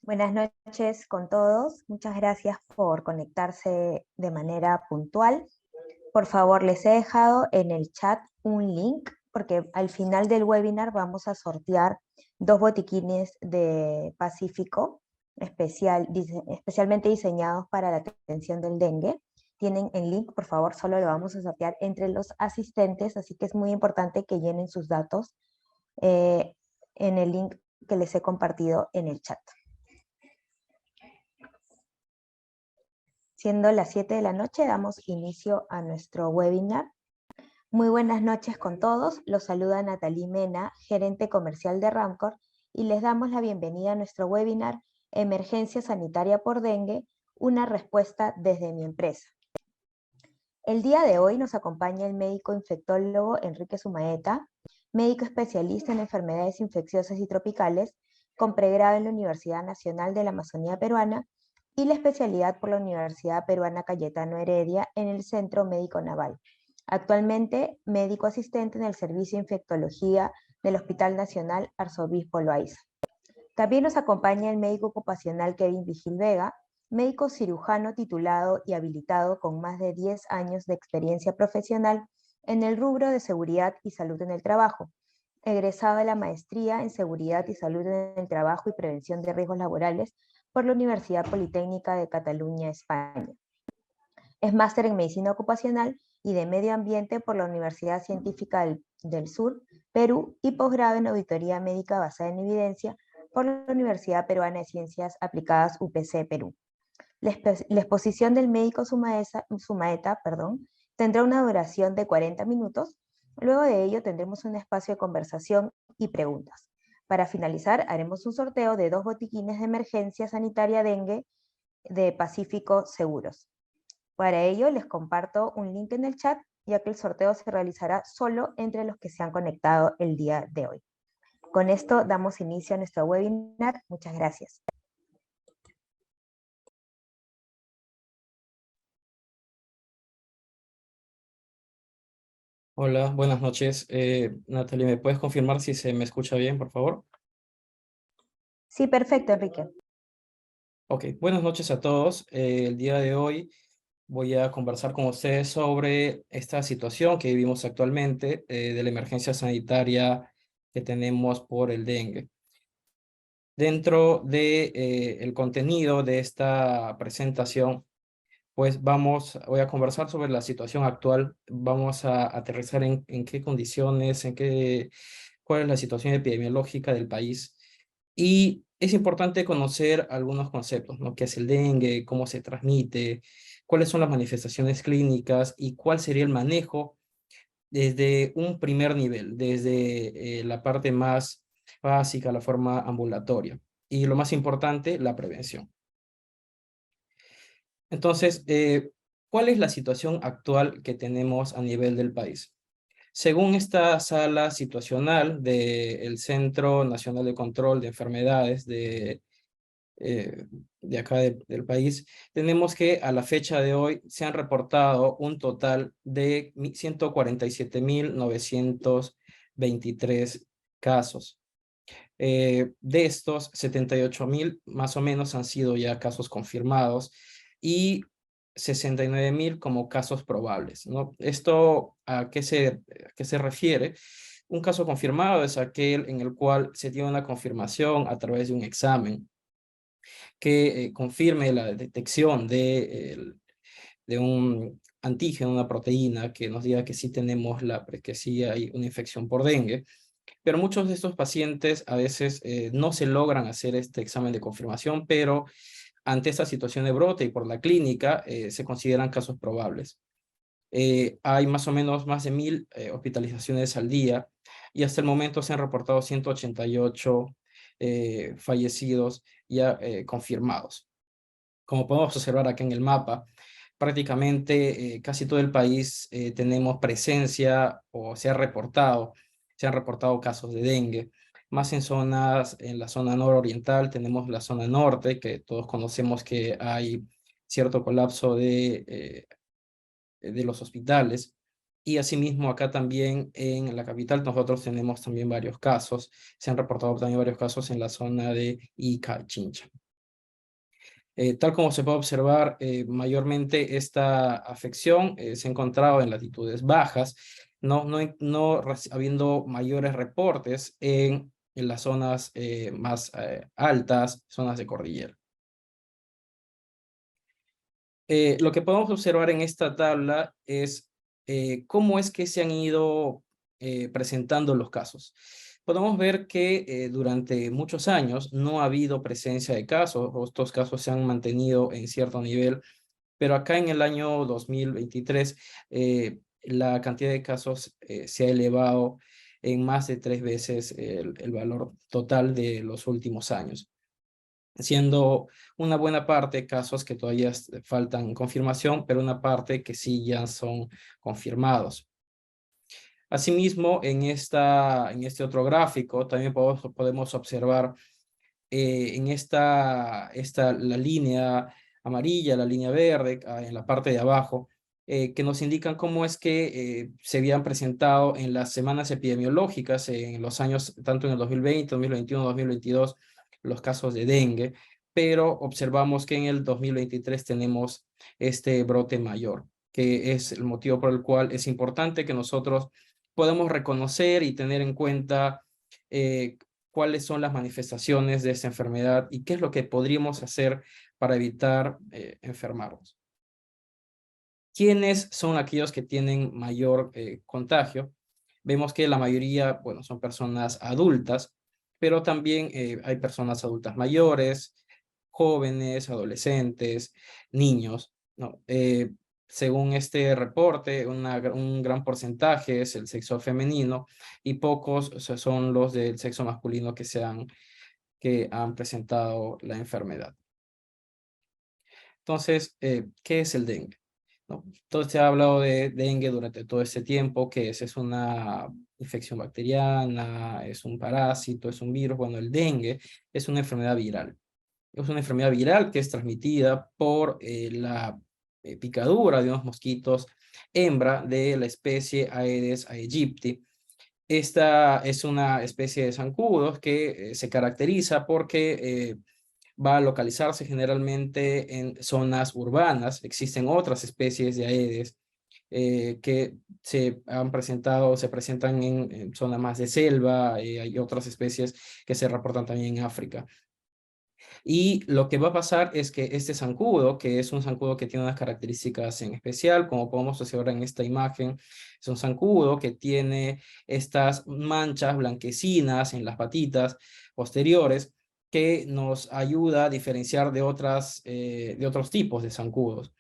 Buenas noches con todos. Muchas gracias por conectarse de manera puntual. Por favor, les he dejado en el chat un link porque al final del webinar vamos a sortear dos botiquines de Pacífico especialmente diseñados para la atención del dengue. Tienen el link, por favor, solo lo vamos a sortear entre los asistentes, así que es muy importante que llenen sus datos eh, en el link que les he compartido en el chat. Siendo las 7 de la noche, damos inicio a nuestro webinar. Muy buenas noches con todos. Los saluda Natalie Mena, gerente comercial de Ramcor, y les damos la bienvenida a nuestro webinar Emergencia Sanitaria por Dengue, una respuesta desde mi empresa. El día de hoy nos acompaña el médico infectólogo Enrique Sumaeta, médico especialista en enfermedades infecciosas y tropicales, con pregrado en la Universidad Nacional de la Amazonía Peruana y la especialidad por la Universidad Peruana Cayetano Heredia en el Centro Médico Naval. Actualmente, médico asistente en el Servicio de Infectología del Hospital Nacional Arzobispo Loaiza. También nos acompaña el médico ocupacional Kevin Vigil Vega, médico cirujano titulado y habilitado con más de 10 años de experiencia profesional en el rubro de seguridad y salud en el trabajo, egresado de la maestría en seguridad y salud en el trabajo y prevención de riesgos laborales por la Universidad Politécnica de Cataluña, España. Es máster en medicina ocupacional y de medio ambiente por la Universidad Científica del Sur, Perú, y posgrado en auditoría médica basada en evidencia por la Universidad Peruana de Ciencias Aplicadas UPC Perú. La exposición del médico Sumaeta tendrá una duración de 40 minutos. Luego de ello tendremos un espacio de conversación y preguntas. Para finalizar, haremos un sorteo de 2 botiquines de emergencia sanitaria dengue de Pacífico Seguros. Para ello les comparto un link en el chat, ya que el sorteo se realizará solo entre los que se han conectado el día de hoy. Con esto damos inicio a nuestro webinar. Muchas gracias. Hola, buenas noches. Natalie, ¿me puedes confirmar si se me escucha bien, por favor? Sí, perfecto, Enrique. Ok, buenas noches a todos. El día de hoy voy a conversar con ustedes sobre esta situación que vivimos actualmente de la emergencia sanitaria que tenemos por el dengue. Dentro de el contenido de esta presentación, pues voy a conversar sobre la situación actual. Vamos a aterrizar en qué condiciones, cuál es la situación epidemiológica del país. Y es importante conocer algunos conceptos, ¿no? ¿Qué es el dengue? ¿Cómo se transmite? ¿Cuáles son las manifestaciones clínicas? ¿Y cuál sería el manejo desde un primer nivel, desde la parte más básica, la forma ambulatoria? Y lo más importante, la prevención. Entonces, ¿cuál es la situación actual que tenemos a nivel del país? Según esta sala situacional del Centro Nacional de Control de Enfermedades de acá del país, tenemos que a la fecha de hoy se han reportado un total de 147.923 casos. De estos, 78.000 más o menos han sido ya casos confirmados y 69.000 como casos probables, ¿no? ¿Esto a qué se refiere? Un caso confirmado es aquel en el cual se tiene una confirmación a través de un examen que confirme la detección de un antígeno, una proteína que nos diga que sí que sí hay una infección por dengue. Pero muchos de estos pacientes a veces no se logran hacer este examen de confirmación, pero ante esta situación de brote y por la clínica se consideran casos probables. Hay más o menos más de 1.000 hospitalizaciones al día y hasta el momento se han reportado 188 fallecidos ya confirmados. Como podemos observar acá en el mapa, prácticamente casi todo el país tenemos presencia o se han reportado casos de dengue. Más en la zona nororiental tenemos la zona norte, que todos conocemos que hay cierto colapso de los hospitales. Y asimismo acá también en la capital nosotros tenemos también varios casos. Se han reportado también varios casos en la zona de Ica, Chincha. Tal como se puede observar, mayormente esta afección se ha encontrado en latitudes bajas, no habiendo mayores reportes en las zonas más altas, zonas de cordillera. Lo que podemos observar en esta tabla es cómo es que se han ido presentando los casos. Podemos ver que durante muchos años no ha habido presencia de casos, o estos casos se han mantenido en cierto nivel, pero acá en el año 2023 la cantidad de casos se ha elevado en más de 3 veces el valor total de los últimos años, siendo una buena parte casos que todavía faltan confirmación, pero una parte que sí ya son confirmados. Asimismo, en este otro gráfico también podemos observar en la línea amarilla, la línea verde, en la parte de abajo, que nos indican cómo es que se habían presentado en las semanas epidemiológicas en los años, tanto en el 2020, 2021, 2022, los casos de dengue, pero observamos que en el 2023 tenemos este brote mayor, que es el motivo por el cual es importante que nosotros podamos reconocer y tener en cuenta cuáles son las manifestaciones de esta enfermedad y qué es lo que podríamos hacer para evitar enfermarnos. ¿Quiénes son aquellos que tienen mayor contagio? Vemos que la mayoría, bueno, son personas adultas, pero también hay personas adultas mayores, jóvenes, adolescentes, niños, ¿no? Según este reporte, un gran porcentaje es el sexo femenino y pocos son los del sexo masculino que han presentado la enfermedad. Entonces, ¿qué es el dengue? ¿No? Entonces se ha hablado de dengue durante todo este tiempo, que es una infección bacteriana, es un parásito, es un virus. Bueno, el dengue es una enfermedad viral. Es una enfermedad viral que es transmitida por la picadura de unos mosquitos hembra de la especie Aedes aegypti. Esta es una especie de zancudos que se caracteriza porque va a localizarse generalmente en zonas urbanas. Existen otras especies de Aedes que se presentan en zonas más de selva. Hay otras especies que se reportan también en África. Y lo que va a pasar es que este zancudo, que es un zancudo que tiene unas características en especial, como podemos observar en esta imagen, es un zancudo que tiene estas manchas blanquecinas en las patitas posteriores que nos ayuda a diferenciar de otros tipos de zancudos.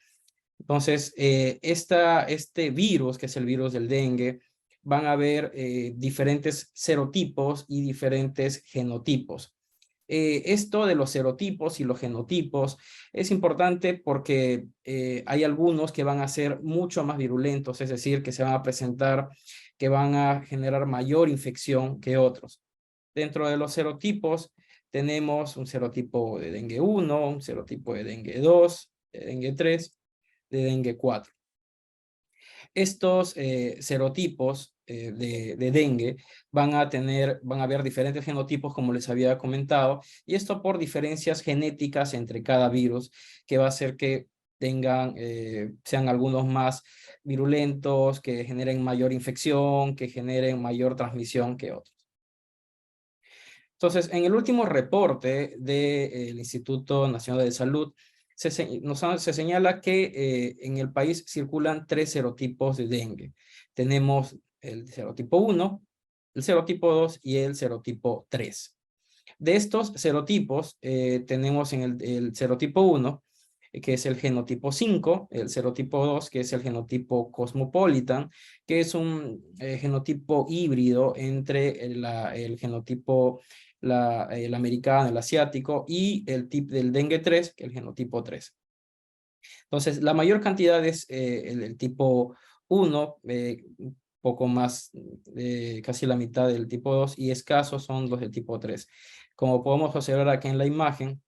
Entonces, este virus, que es el virus del dengue, van a haber diferentes serotipos y diferentes genotipos. Esto de los serotipos y los genotipos es importante porque hay algunos que van a ser mucho más virulentos, es decir, que se van a presentar, que van a generar mayor infección que otros. Dentro de los serotipos tenemos un serotipo de dengue 1, un serotipo de dengue 2, de dengue 3, de dengue 4. Estos serotipos de dengue van a haber diferentes genotipos, como les había comentado, y esto por diferencias genéticas entre cada virus, que va a hacer que sean algunos más virulentos, que generen mayor infección, que generen mayor transmisión que otros. Entonces, en el último reporte del Instituto Nacional de Salud, se señala que en el país circulan 3 serotipos de dengue. Tenemos el serotipo 1, el serotipo 2 y el serotipo 3. De estos serotipos, tenemos en el serotipo 1, que es el genotipo 5, el serotipo 2, que es el genotipo Cosmopolitan, que es un genotipo híbrido entre el genotipo el americano, el asiático, y el tipo del dengue 3, que es el genotipo 3. Entonces, la mayor cantidad es el tipo 1, poco más, casi la mitad del tipo 2, y escasos son los del tipo 3. Como podemos observar aquí en la imagen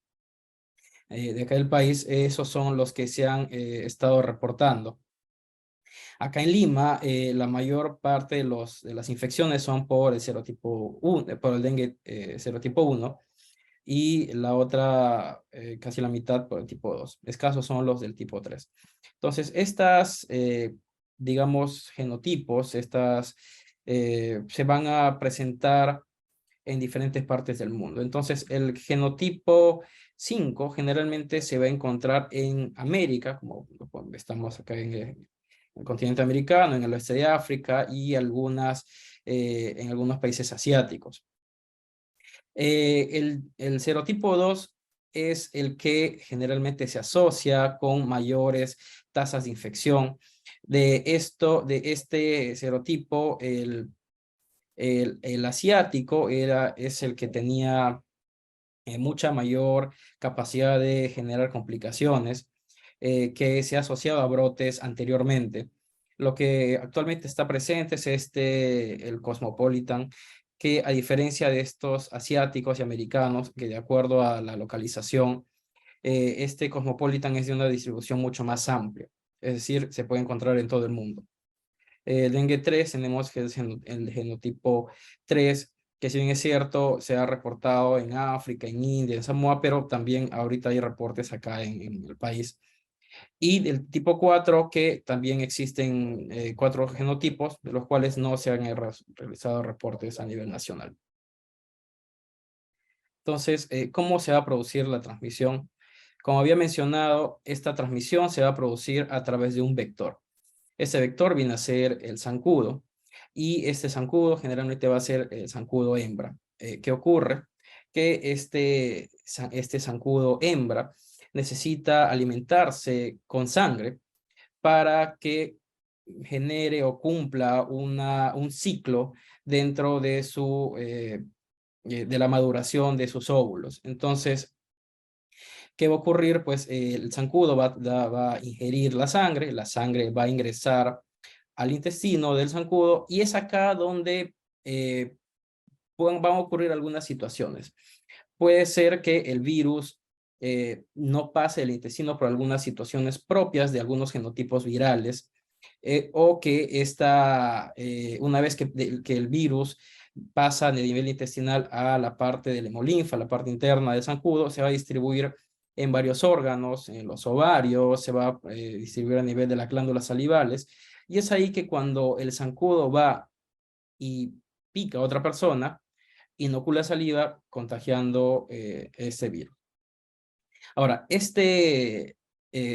de acá del país, esos son los que se han estado reportando. Acá en Lima, la mayor parte de las infecciones son por el serotipo 1, por el dengue serotipo 1, y la otra, casi la mitad por el tipo 2. Escasos son los del tipo 3. Entonces, estas, digamos, genotipos, se van a presentar en diferentes partes del mundo. Entonces, el genotipo 5 generalmente se va a encontrar en América, como estamos acá en el continente americano, en el oeste de África y en algunos países asiáticos. El serotipo 2 es el que generalmente se asocia con mayores tasas de infección. De este serotipo, el asiático es el que tenía mucha mayor capacidad de generar complicaciones, que se ha asociado a brotes anteriormente. Lo que actualmente está presente es el Cosmopolitan, que a diferencia de estos asiáticos y americanos, que de acuerdo a la localización, este Cosmopolitan es de una distribución mucho más amplia, es decir, se puede encontrar en todo el mundo. El dengue 3 tenemos que es el genotipo 3, que si bien es cierto, se ha reportado en África, en India, en Samoa, pero también ahorita hay reportes acá en el país. Y del tipo 4, que también existen 4 genotipos, de los cuales no se han realizado reportes a nivel nacional. Entonces, ¿cómo se va a producir la transmisión? Como había mencionado, esta transmisión se va a producir a través de un vector. Este vector viene a ser el zancudo y este zancudo generalmente va a ser el zancudo hembra. ¿Qué ocurre? Que este zancudo hembra necesita alimentarse con sangre para que genere o cumpla un ciclo dentro de la maduración de sus óvulos. Entonces, ¿qué va a ocurrir? Pues el zancudo va a ingerir la sangre va a ingresar al intestino del zancudo y es acá donde van a ocurrir algunas situaciones. Puede ser que el virus no pase el intestino por algunas situaciones propias de algunos genotipos virales o que una vez que el virus pasa de nivel intestinal a la parte del hemolinfa, la parte interna del zancudo, se va a distribuir en varios órganos, en los ovarios, se va a distribuir a nivel de las glándulas salivales, y es ahí que cuando el zancudo va y pica a otra persona, inocula saliva contagiando este virus. Ahora,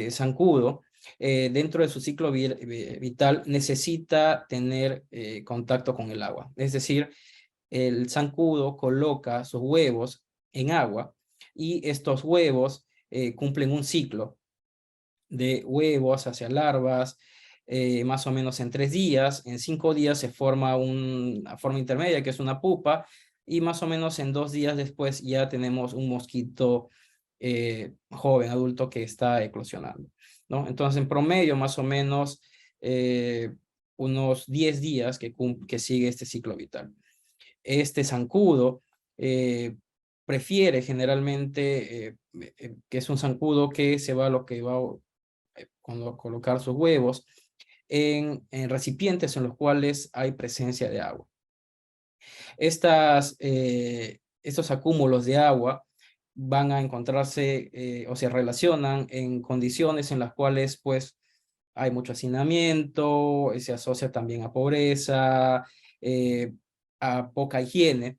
zancudo, dentro de su ciclo vital, necesita tener contacto con el agua. Es decir, el zancudo coloca sus huevos en agua y estos huevos cumplen un ciclo de huevos hacia larvas, más o menos en 3 días. En 5 días se forma una forma intermedia, que es una pupa, y más o menos en 2 días después ya tenemos un mosquito joven, adulto, que está eclosionando, ¿no? Entonces, en promedio, más o menos unos 10 días que sigue este ciclo vital. Este zancudo prefiere generalmente, que es un zancudo que lo que va colocar sus huevos en recipientes en los cuales hay presencia de agua. Estos acúmulos de agua van a encontrarse o se relacionan en condiciones en las cuales pues hay mucho hacinamiento, se asocia también a pobreza, a poca higiene.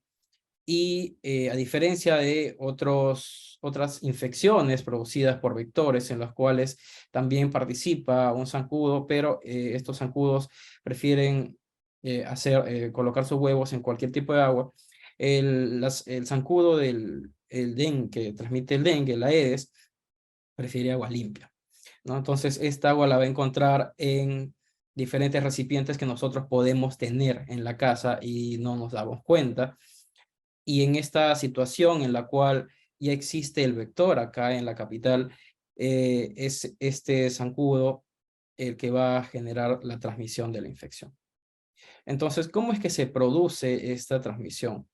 Y a diferencia de otras infecciones producidas por vectores en las cuales también participa un zancudo, pero estos zancudos prefieren colocar sus huevos en cualquier tipo de agua, el zancudo el dengue, que transmite el dengue, la Aedes, prefiere agua limpia, ¿no? Entonces, esta agua la va a encontrar en diferentes recipientes que nosotros podemos tener en la casa y no nos damos cuenta. Y en esta situación en la cual ya existe el vector acá en la capital, es este zancudo el que va a generar la transmisión de la infección. Entonces, ¿cómo es que se produce esta transmisión?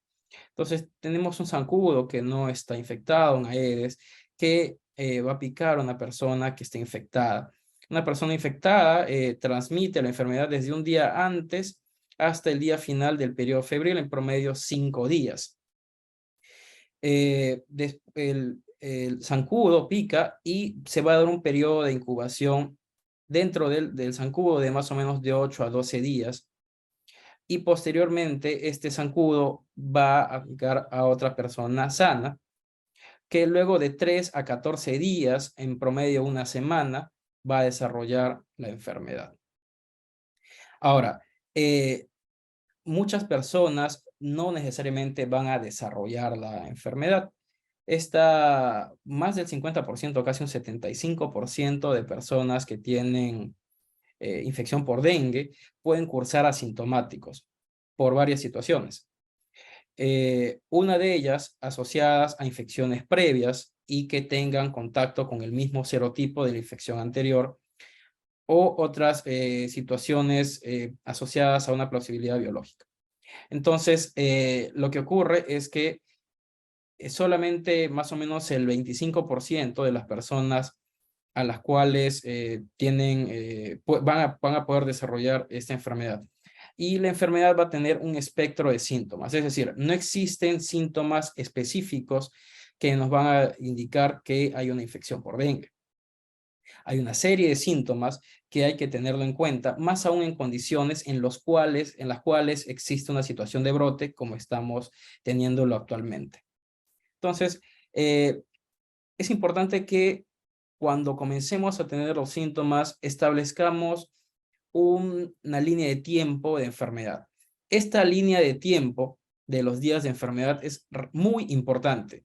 Entonces, tenemos un zancudo que no está infectado, un Aedes, que va a picar a una persona que está infectada. Una persona infectada transmite la enfermedad desde un día antes hasta el día final del periodo febril, en promedio 5 días. El zancudo pica y se va a dar un periodo de incubación dentro del zancudo de más o menos de 8 a 12 días. Y posteriormente este zancudo va a picar a otra persona sana, que luego de 3 a 14 días, en promedio una semana, va a desarrollar la enfermedad. Ahora, muchas personas no necesariamente van a desarrollar la enfermedad. Más del 50%, casi un 75% de personas que tienen infección por dengue pueden cursar asintomáticos por varias situaciones. Una de ellas asociadas a infecciones previas y que tengan contacto con el mismo serotipo de la infección anterior, o otras situaciones asociadas a una plausibilidad biológica. Entonces, lo que ocurre es que solamente más o menos el 25% de las personas a las cuales van a poder desarrollar esta enfermedad. Y la enfermedad va a tener un espectro de síntomas, es decir, no existen síntomas específicos que nos van a indicar que hay una infección por dengue. Hay una serie de síntomas que hay que tenerlo en cuenta, más aún en condiciones en las cuales existe una situación de brote como estamos teniéndolo actualmente. Entonces, es importante que cuando comencemos a tener los síntomas, establezcamos una línea de tiempo de enfermedad. Esta línea de tiempo de los días de enfermedad es muy importante,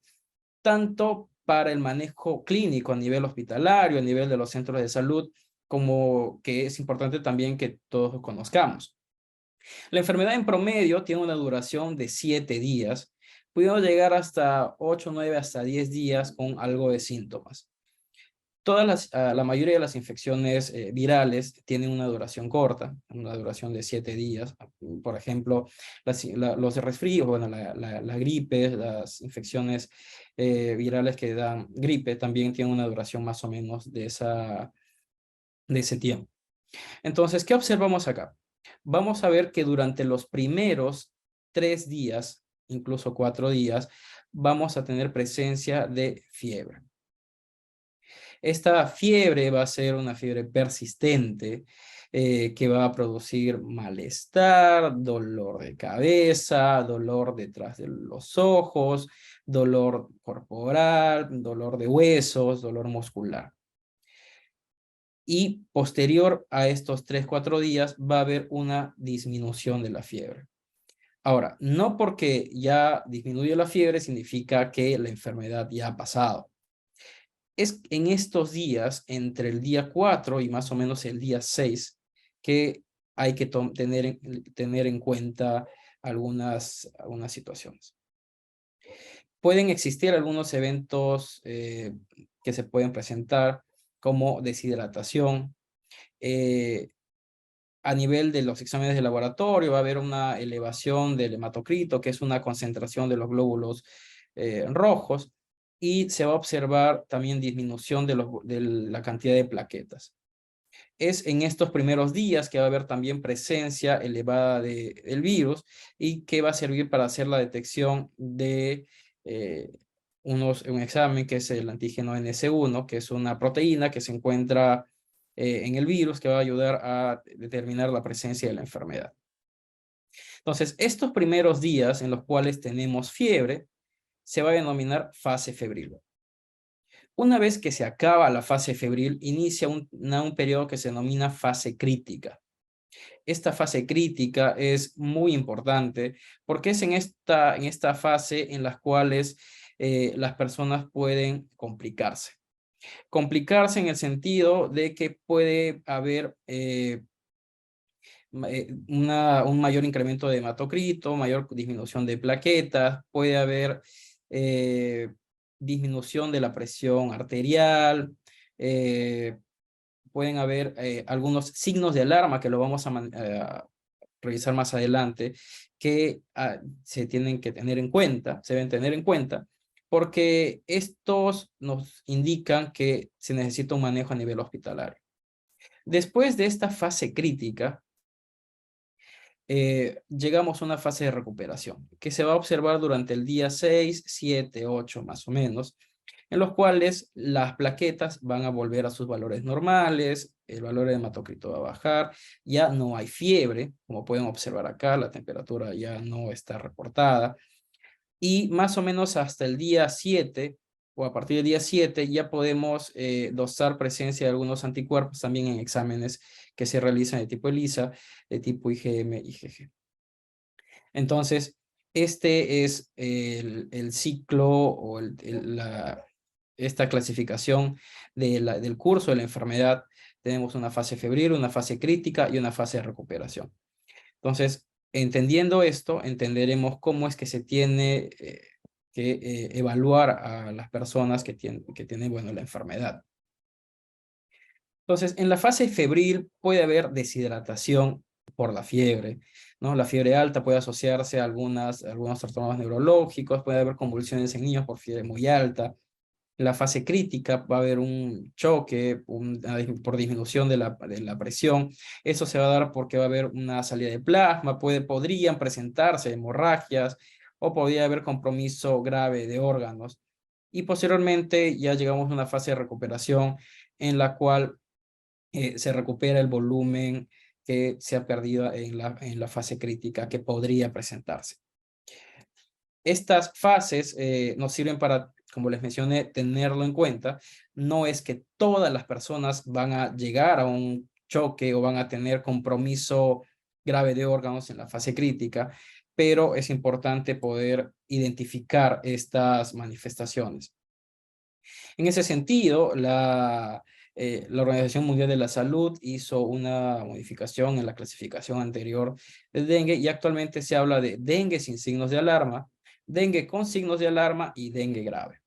tanto para el manejo clínico a nivel hospitalario, a nivel de los centros de salud, como que es importante también que todos conozcamos. La enfermedad en promedio tiene una duración de 7 días, pudiendo llegar hasta 8, 9, hasta 10 días con algo de síntomas. La mayoría de las infecciones virales tienen una duración corta, una duración de 7 días. Por ejemplo, los resfríos, bueno, la gripe, las infecciones virales que dan gripe también tienen una duración más o menos de ese tiempo. Entonces, ¿qué observamos acá? Vamos a ver que durante los primeros 3 días, incluso 4 días, vamos a tener presencia de fiebre. Esta fiebre va a ser una fiebre persistente que va a producir malestar, dolor de cabeza, dolor detrás de los ojos, dolor corporal, dolor de huesos, dolor muscular. Y posterior a estos 3, 4 días va a haber una disminución de la fiebre. Ahora, no porque ya disminuye la fiebre significa que la enfermedad ya ha pasado. Es en estos días, entre el día 4 y más o menos el día 6, que hay que tener en cuenta algunas situaciones. Pueden existir algunos eventos que se pueden presentar como deshidratación. A nivel de los exámenes de laboratorio va a haber una elevación del hematocrito, que es una concentración de los glóbulos rojos, y se va a observar también disminución de la cantidad de plaquetas. Es en estos primeros días que va a haber también presencia elevada del virus y que va a servir para hacer la detección de un examen que es el antígeno NS1, que es una proteína que se encuentra en el virus que va a ayudar a determinar la presencia de la enfermedad. Entonces, estos primeros días en los cuales tenemos fiebre se va a denominar fase febril. Una vez que se acaba la fase febril, inicia un periodo que se denomina fase crítica. Esta fase crítica es muy importante porque es en esta fase en las cuales las personas pueden complicarse. Complicarse en el sentido de que puede haber un mayor incremento de hematocrito, mayor disminución de plaquetas, puede haber disminución de la presión arterial, pueden haber algunos signos de alarma que lo vamos a revisar más adelante, que se tienen que tener en cuenta, se deben tener en cuenta, porque estos nos indican que se necesita un manejo a nivel hospitalario. Después de esta fase crítica, llegamos a una fase de recuperación que se va a observar durante el día 6, 7, 8 más o menos, en los cuales las plaquetas van a volver a sus valores normales, el valor de hematocrito va a bajar, ya no hay fiebre, como pueden observar acá, la temperatura ya no está reportada, y más o menos hasta el día 7 o a partir del día 7 ya podemos dosar presencia de algunos anticuerpos también en exámenes que se realizan de tipo ELISA, de tipo IgM, IgG. Entonces, este es el ciclo o esta clasificación del curso de la enfermedad. Tenemos una fase febril, una fase crítica y una fase de recuperación. Entonces, entendiendo esto, entenderemos cómo es que se tiene que evaluar a las personas que tienen, bueno, la enfermedad. Entonces, en la fase febril puede haber deshidratación por la fiebre, ¿no? La fiebre alta puede asociarse a algunos trastornos neurológicos, puede haber convulsiones en niños por fiebre muy alta. En la fase crítica va a haber un choque por disminución de la presión. Eso se va a dar porque va a haber una salida de plasma, podrían presentarse hemorragias o podría haber compromiso grave de órganos. Y posteriormente ya llegamos a una fase de recuperación en la cual se recupera el volumen que se ha perdido en la fase crítica que podría presentarse. Estas fases nos sirven para, como les mencioné, tenerlo en cuenta. No es que todas las personas van a llegar a un choque o van a tener compromiso grave de órganos en la fase crítica, pero es importante poder identificar estas manifestaciones. En ese sentido, la Organización Mundial de la Salud hizo una modificación en la clasificación anterior del dengue y actualmente se habla de dengue sin signos de alarma, dengue con signos de alarma y dengue grave.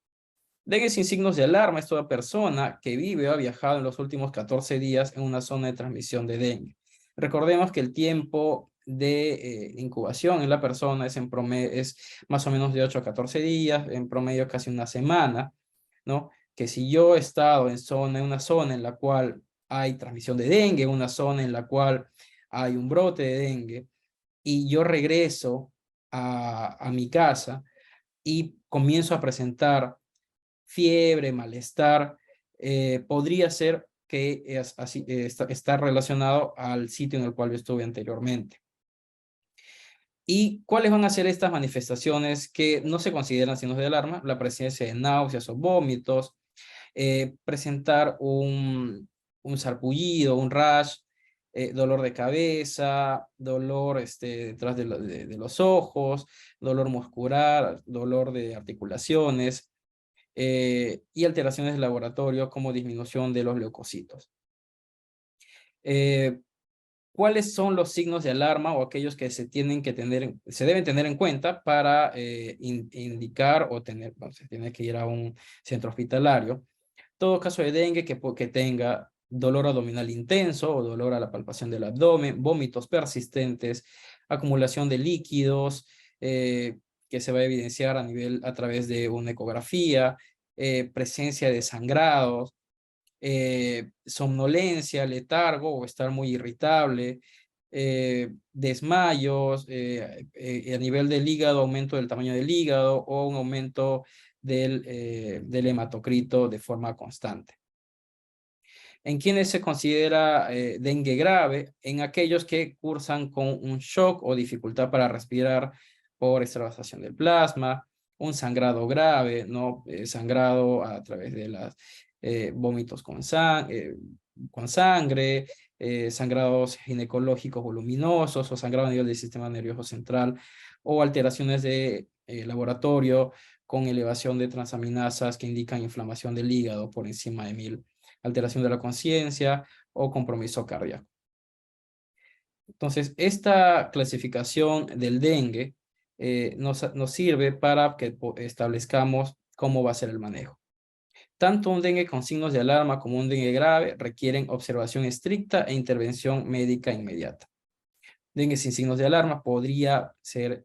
Dengue sin signos de alarma es toda persona que vive o ha viajado en los últimos 14 días en una zona de transmisión de dengue. Recordemos que el tiempo de incubación en la persona es más o menos de 8 a 14 días, en promedio casi una semana, ¿no? Que si yo he estado en una zona en la cual hay transmisión de dengue, una zona en la cual hay un brote de dengue, y yo regreso a mi casa y comienzo a presentar fiebre, malestar, podría ser que está relacionado al sitio en el cual yo estuve anteriormente. ¿Y cuáles van a ser estas manifestaciones que no se consideran signos de alarma? La presencia de náuseas o vómitos, presentar un sarpullido, un rash, dolor de cabeza, dolor detrás de los ojos, dolor muscular, dolor de articulaciones y alteraciones del laboratorio como disminución de los leucocitos. ¿Cuáles son los signos de alarma o aquellos que se deben tener en cuenta para indicar o se tiene que ir a un centro hospitalario? Todo caso de dengue que tenga dolor abdominal intenso o dolor a la palpación del abdomen, vómitos persistentes, acumulación de líquidos que se va a evidenciar a través de una ecografía, presencia de sangrados, somnolencia, letargo o estar muy irritable, desmayos, a nivel del hígado, aumento del tamaño del hígado o un aumento del hematocrito de forma constante. ¿En quienes se considera dengue grave? En aquellos que cursan con un shock o dificultad para respirar por extravasación del plasma, un sangrado grave, ¿no? Sangrado a través de las vómitos con sangre, sangrados ginecológicos voluminosos o sangrado a nivel del sistema nervioso central o alteraciones de laboratorio con elevación de transaminasas que indican inflamación del hígado por encima de 1000, alteración de la conciencia o compromiso cardíaco. Entonces, esta clasificación del dengue nos sirve para que establezcamos cómo va a ser el manejo. Tanto un dengue con signos de alarma como un dengue grave requieren observación estricta e intervención médica inmediata. Dengue sin signos de alarma podría ser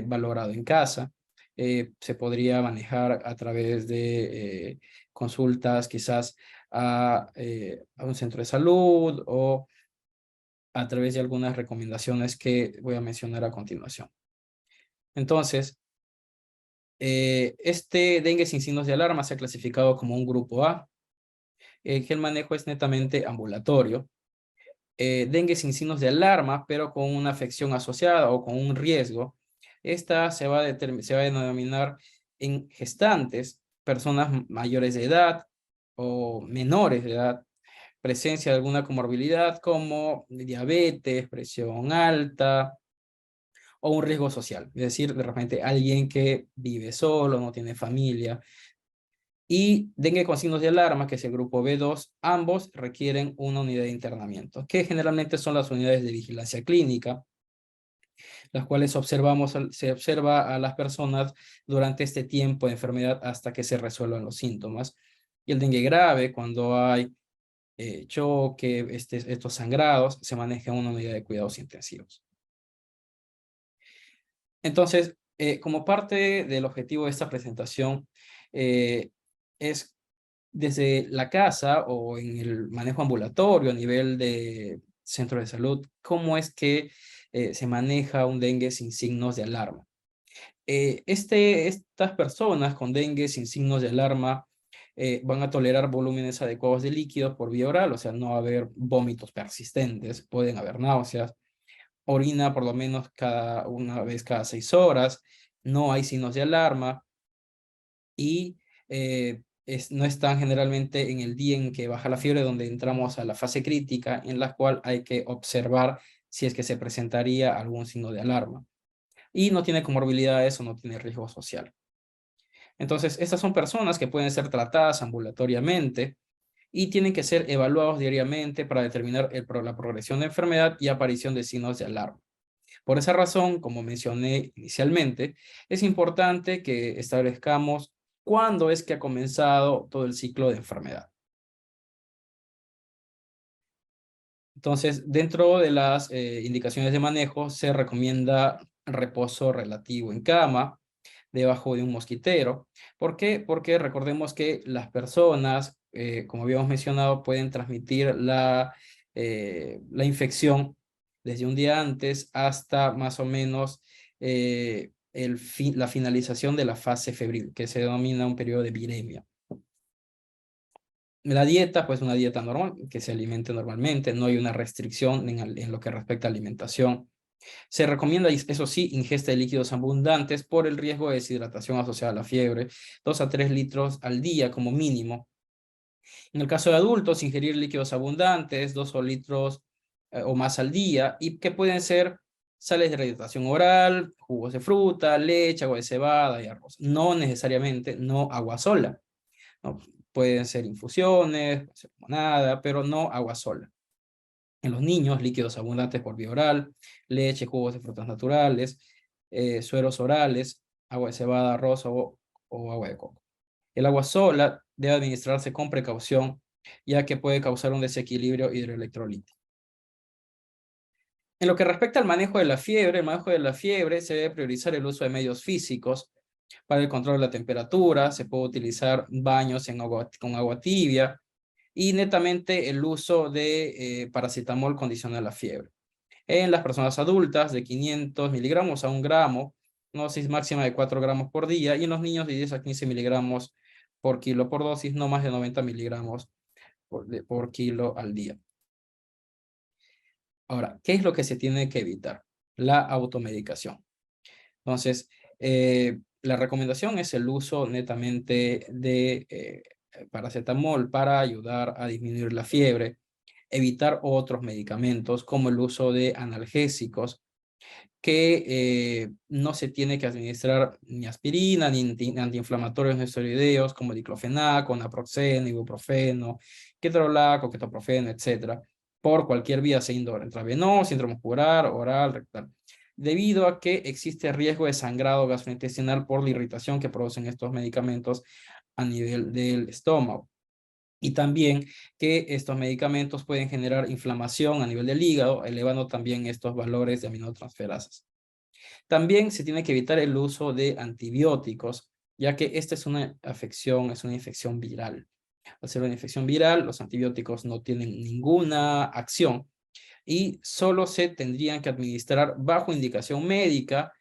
valorado en casa, se podría manejar a través de consultas quizás a un centro de salud o a través de algunas recomendaciones que voy a mencionar a continuación. Entonces, este dengue sin signos de alarma se ha clasificado como un grupo A, que el manejo es netamente ambulatorio. Dengue sin signos de alarma, pero con una afección asociada o con un riesgo. Esta se va a denominar en gestantes, personas mayores de edad o menores de edad, presencia de alguna comorbilidad como diabetes, presión alta o un riesgo social. Es decir, de repente alguien que vive solo, no tiene familia. Y dengue con signos de alarma, que es el grupo B2, ambos requieren una unidad de internamiento, que generalmente son las unidades de vigilancia clínica, las cuales se observa a las personas durante este tiempo de enfermedad hasta que se resuelvan los síntomas. Y el dengue grave, cuando hay choque, estos sangrados, se maneja en una unidad de cuidados intensivos. Entonces, como parte del objetivo de esta presentación, es desde la casa o en el manejo ambulatorio a nivel de centro de salud, cómo es que se maneja un dengue sin signos de alarma. Estas personas con dengue sin signos de alarma van a tolerar volúmenes adecuados de líquidos por vía oral, o sea, no va a haber vómitos persistentes, pueden haber náuseas, orina por lo menos una vez cada 6 horas, no hay signos de alarma y no están generalmente en el día en que baja la fiebre, donde entramos a la fase crítica en la cual hay que observar si es que se presentaría algún signo de alarma. Y no tiene comorbilidades o no tiene riesgo social. Entonces, estas son personas que pueden ser tratadas ambulatoriamente y tienen que ser evaluados diariamente para determinar la progresión de enfermedad y aparición de signos de alarma. Por esa razón, como mencioné inicialmente, es importante que establezcamos cuándo es que ha comenzado todo el ciclo de enfermedad. Entonces, dentro de las indicaciones de manejo, se recomienda reposo relativo en cama, debajo de un mosquitero. ¿Por qué? Porque recordemos que las personas, como habíamos mencionado, pueden transmitir la infección desde un día antes hasta más o menos la finalización de la fase febril, que se denomina un periodo de viremia. La dieta, pues una dieta normal, que se alimente normalmente, no hay una restricción en lo que respecta a alimentación. Se recomienda, eso sí, ingesta de líquidos abundantes por el riesgo de deshidratación asociada a la fiebre, 2 a 3 litros al día como mínimo. En el caso de adultos, ingerir líquidos abundantes, 2 litros o más al día, y que pueden ser sales de rehidratación oral, jugos de fruta, leche, agua de cebada y arroz. No necesariamente, no agua sola, ¿no? Pueden ser infusiones, puede ser limonada, pero no agua sola. En los niños, líquidos abundantes por vía oral, leche, jugos de frutas naturales, sueros orales, agua de cebada, arroz o agua de coco. El agua sola debe administrarse con precaución, ya que puede causar un desequilibrio hidroelectrolítico. En lo que respecta al manejo de la fiebre, el manejo de la fiebre se debe priorizar el uso de medios físicos para el control de la temperatura. Se puede utilizar baños con agua tibia, y netamente el uso de paracetamol condiciona la fiebre. En las personas adultas, de 500 miligramos a 1 gramo, una dosis máxima de 4 gramos por día, y en los niños de 10 a 15 miligramos por kilo por dosis, no más de 90 miligramos por kilo al día. Ahora, ¿qué es lo que se tiene que evitar? La automedicación. Entonces, la recomendación es el uso netamente de paracetamol para ayudar a disminuir la fiebre, evitar otros medicamentos como el uso de analgésicos, que no se tiene que administrar ni aspirina, ni antiinflamatorios no esteroideos como diclofenaco, naproxeno, ibuprofeno, ketorolaco, ketoprofeno, etc., por cualquier vía, sea intravenosa, intramuscular, oral, rectal, debido a que existe riesgo de sangrado gastrointestinal por la irritación que producen estos medicamentos a nivel del estómago. Y también que estos medicamentos pueden generar inflamación a nivel del hígado, elevando también estos valores de aminotransferasas. También se tiene que evitar el uso de antibióticos, ya que esta es una infección viral. Al ser una infección viral, los antibióticos no tienen ninguna acción y solo se tendrían que administrar bajo indicación médica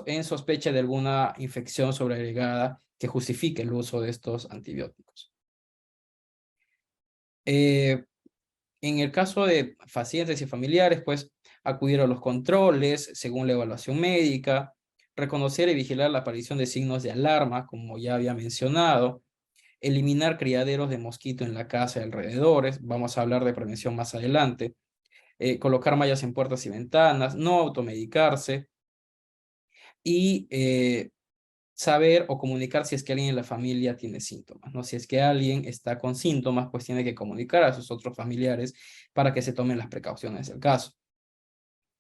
en sospecha de alguna infección sobreagregada que justifique el uso de estos antibióticos. En el caso de pacientes y familiares, pues acudir a los controles según la evaluación médica, reconocer y vigilar la aparición de signos de alarma, como ya había mencionado, eliminar criaderos de mosquito en la casa y alrededores, vamos a hablar de prevención más adelante, colocar mallas en puertas y ventanas, no automedicarse y saber o comunicar si es que alguien en la familia tiene síntomas, ¿no? Si es que alguien está con síntomas, pues tiene que comunicar a sus otros familiares para que se tomen las precauciones del caso.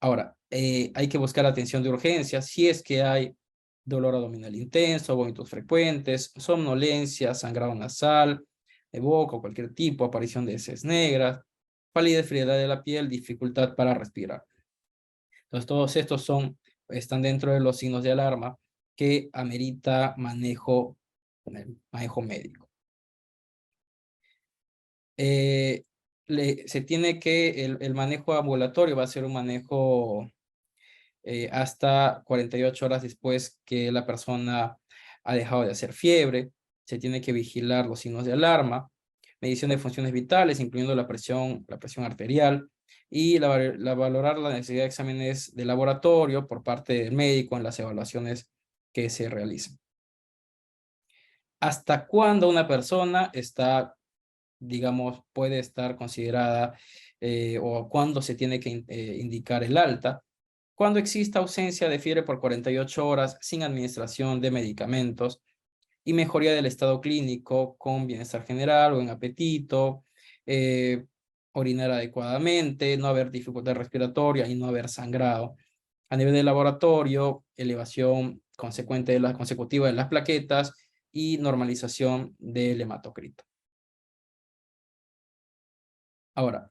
Ahora, hay que buscar atención de urgencia si es que hay dolor abdominal intenso, vómitos frecuentes, somnolencia, sangrado nasal, de boca o cualquier tipo, aparición de heces negras, palidez, frialdad de la piel, dificultad para respirar. Entonces, todos estos están dentro de los signos de alarma que amerita manejo médico. Se tiene que, el manejo ambulatorio va a ser un manejo hasta 48 horas después que la persona ha dejado de hacer fiebre. Se tiene que vigilar los signos de alarma, medición de funciones vitales, incluyendo la presión arterial, y valorar la necesidad de exámenes de laboratorio por parte del médico en las evaluaciones que se realicen. ¿Hasta cuándo una persona está, digamos, puede estar considerada o cuándo se tiene que indicar el alta? Cuando exista ausencia de fiebre por 48 horas sin administración de medicamentos y mejoría del estado clínico con bienestar general o en apetito, orinar adecuadamente, no haber dificultad respiratoria y no haber sangrado. A nivel de laboratorio, elevación consecutiva de las plaquetas y normalización del hematocrito. Ahora,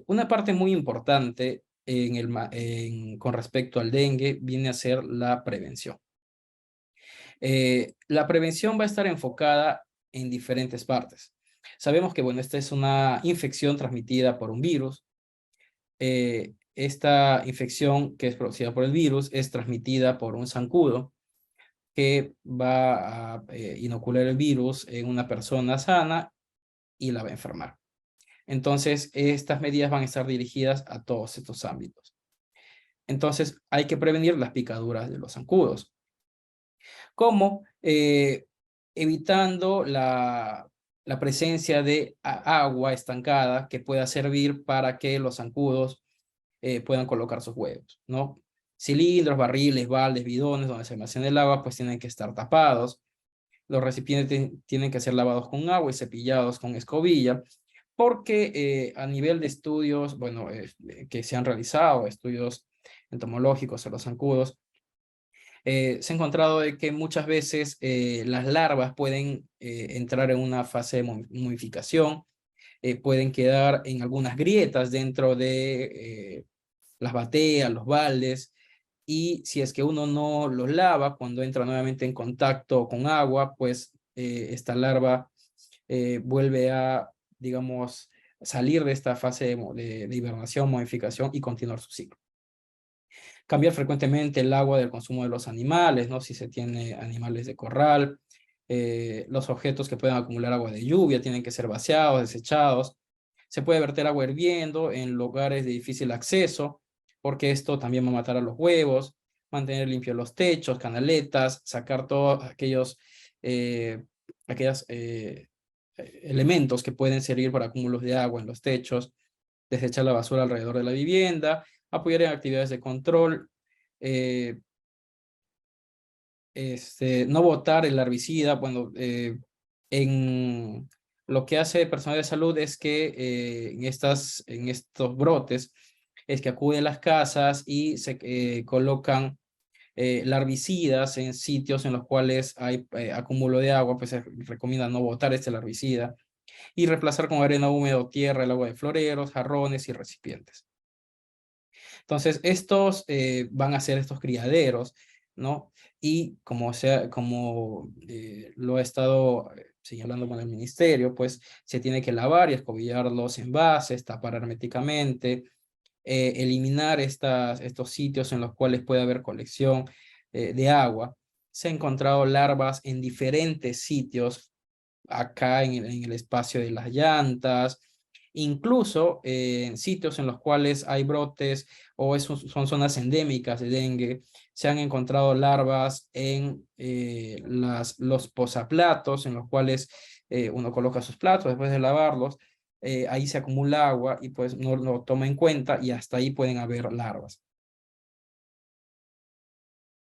una parte muy importante con respecto al dengue viene a ser la prevención. La prevención va a estar enfocada en diferentes partes. Sabemos que, bueno, esta es una infección transmitida por un virus. Esta infección que es producida por el virus es transmitida por un zancudo que va a inocular el virus en una persona sana y la va a enfermar. Entonces, estas medidas van a estar dirigidas a todos estos ámbitos. Entonces, hay que prevenir las picaduras de los zancudos. ¿Cómo? Evitando la presencia de agua estancada que pueda servir para que los zancudos puedan colocar sus huevos, ¿no? Cilindros, barriles, baldes, bidones donde se almacena el agua, pues tienen que estar tapados. Los recipientes tienen que ser lavados con agua y cepillados con escobilla, porque a nivel de estudios, bueno, que se han realizado, estudios entomológicos de los zancudos, se ha encontrado de que muchas veces las larvas pueden entrar en una fase de momificación, pueden quedar en algunas grietas dentro de las bateas, los baldes, y si es que uno no los lava, cuando entra nuevamente en contacto con agua, pues esta larva vuelve a, digamos, salir de esta fase de hibernación, modificación y continuar su ciclo. Cambiar frecuentemente el agua del consumo de los animales, ¿no? Si se tiene animales de corral, los objetos que pueden acumular agua de lluvia tienen que ser vaciados, desechados. Se puede verter agua hirviendo en lugares de difícil acceso, porque esto también va a matar a los huevos. Mantener limpios los techos, canaletas, sacar todos aquellos elementos que pueden servir para acúmulos de agua en los techos, desechar la basura alrededor de la vivienda, apoyar en actividades de control, no botar el herbicida. Bueno, en lo que hace el personal de salud es que en estos brotes es que acuden a las casas y se colocan larvicidas en sitios en los cuales hay acúmulo de agua, pues se recomienda no botar este larvicida y reemplazar con arena húmeda o tierra el agua de floreros, jarrones y recipientes. Entonces, estos van a ser estos criaderos, ¿no? Y como lo ha estado señalando con el ministerio, pues se tiene que lavar y escobillar los envases, tapar herméticamente, eliminar estos sitios en los cuales puede haber colección de agua. Se han encontrado larvas en diferentes sitios, acá en el espacio de las llantas, incluso en sitios en los cuales hay brotes o son zonas endémicas de dengue. Se han encontrado larvas en los posaplatos, en los cuales uno coloca sus platos después de lavarlos. Ahí se acumula agua y pues no lo toma en cuenta y hasta ahí pueden haber larvas.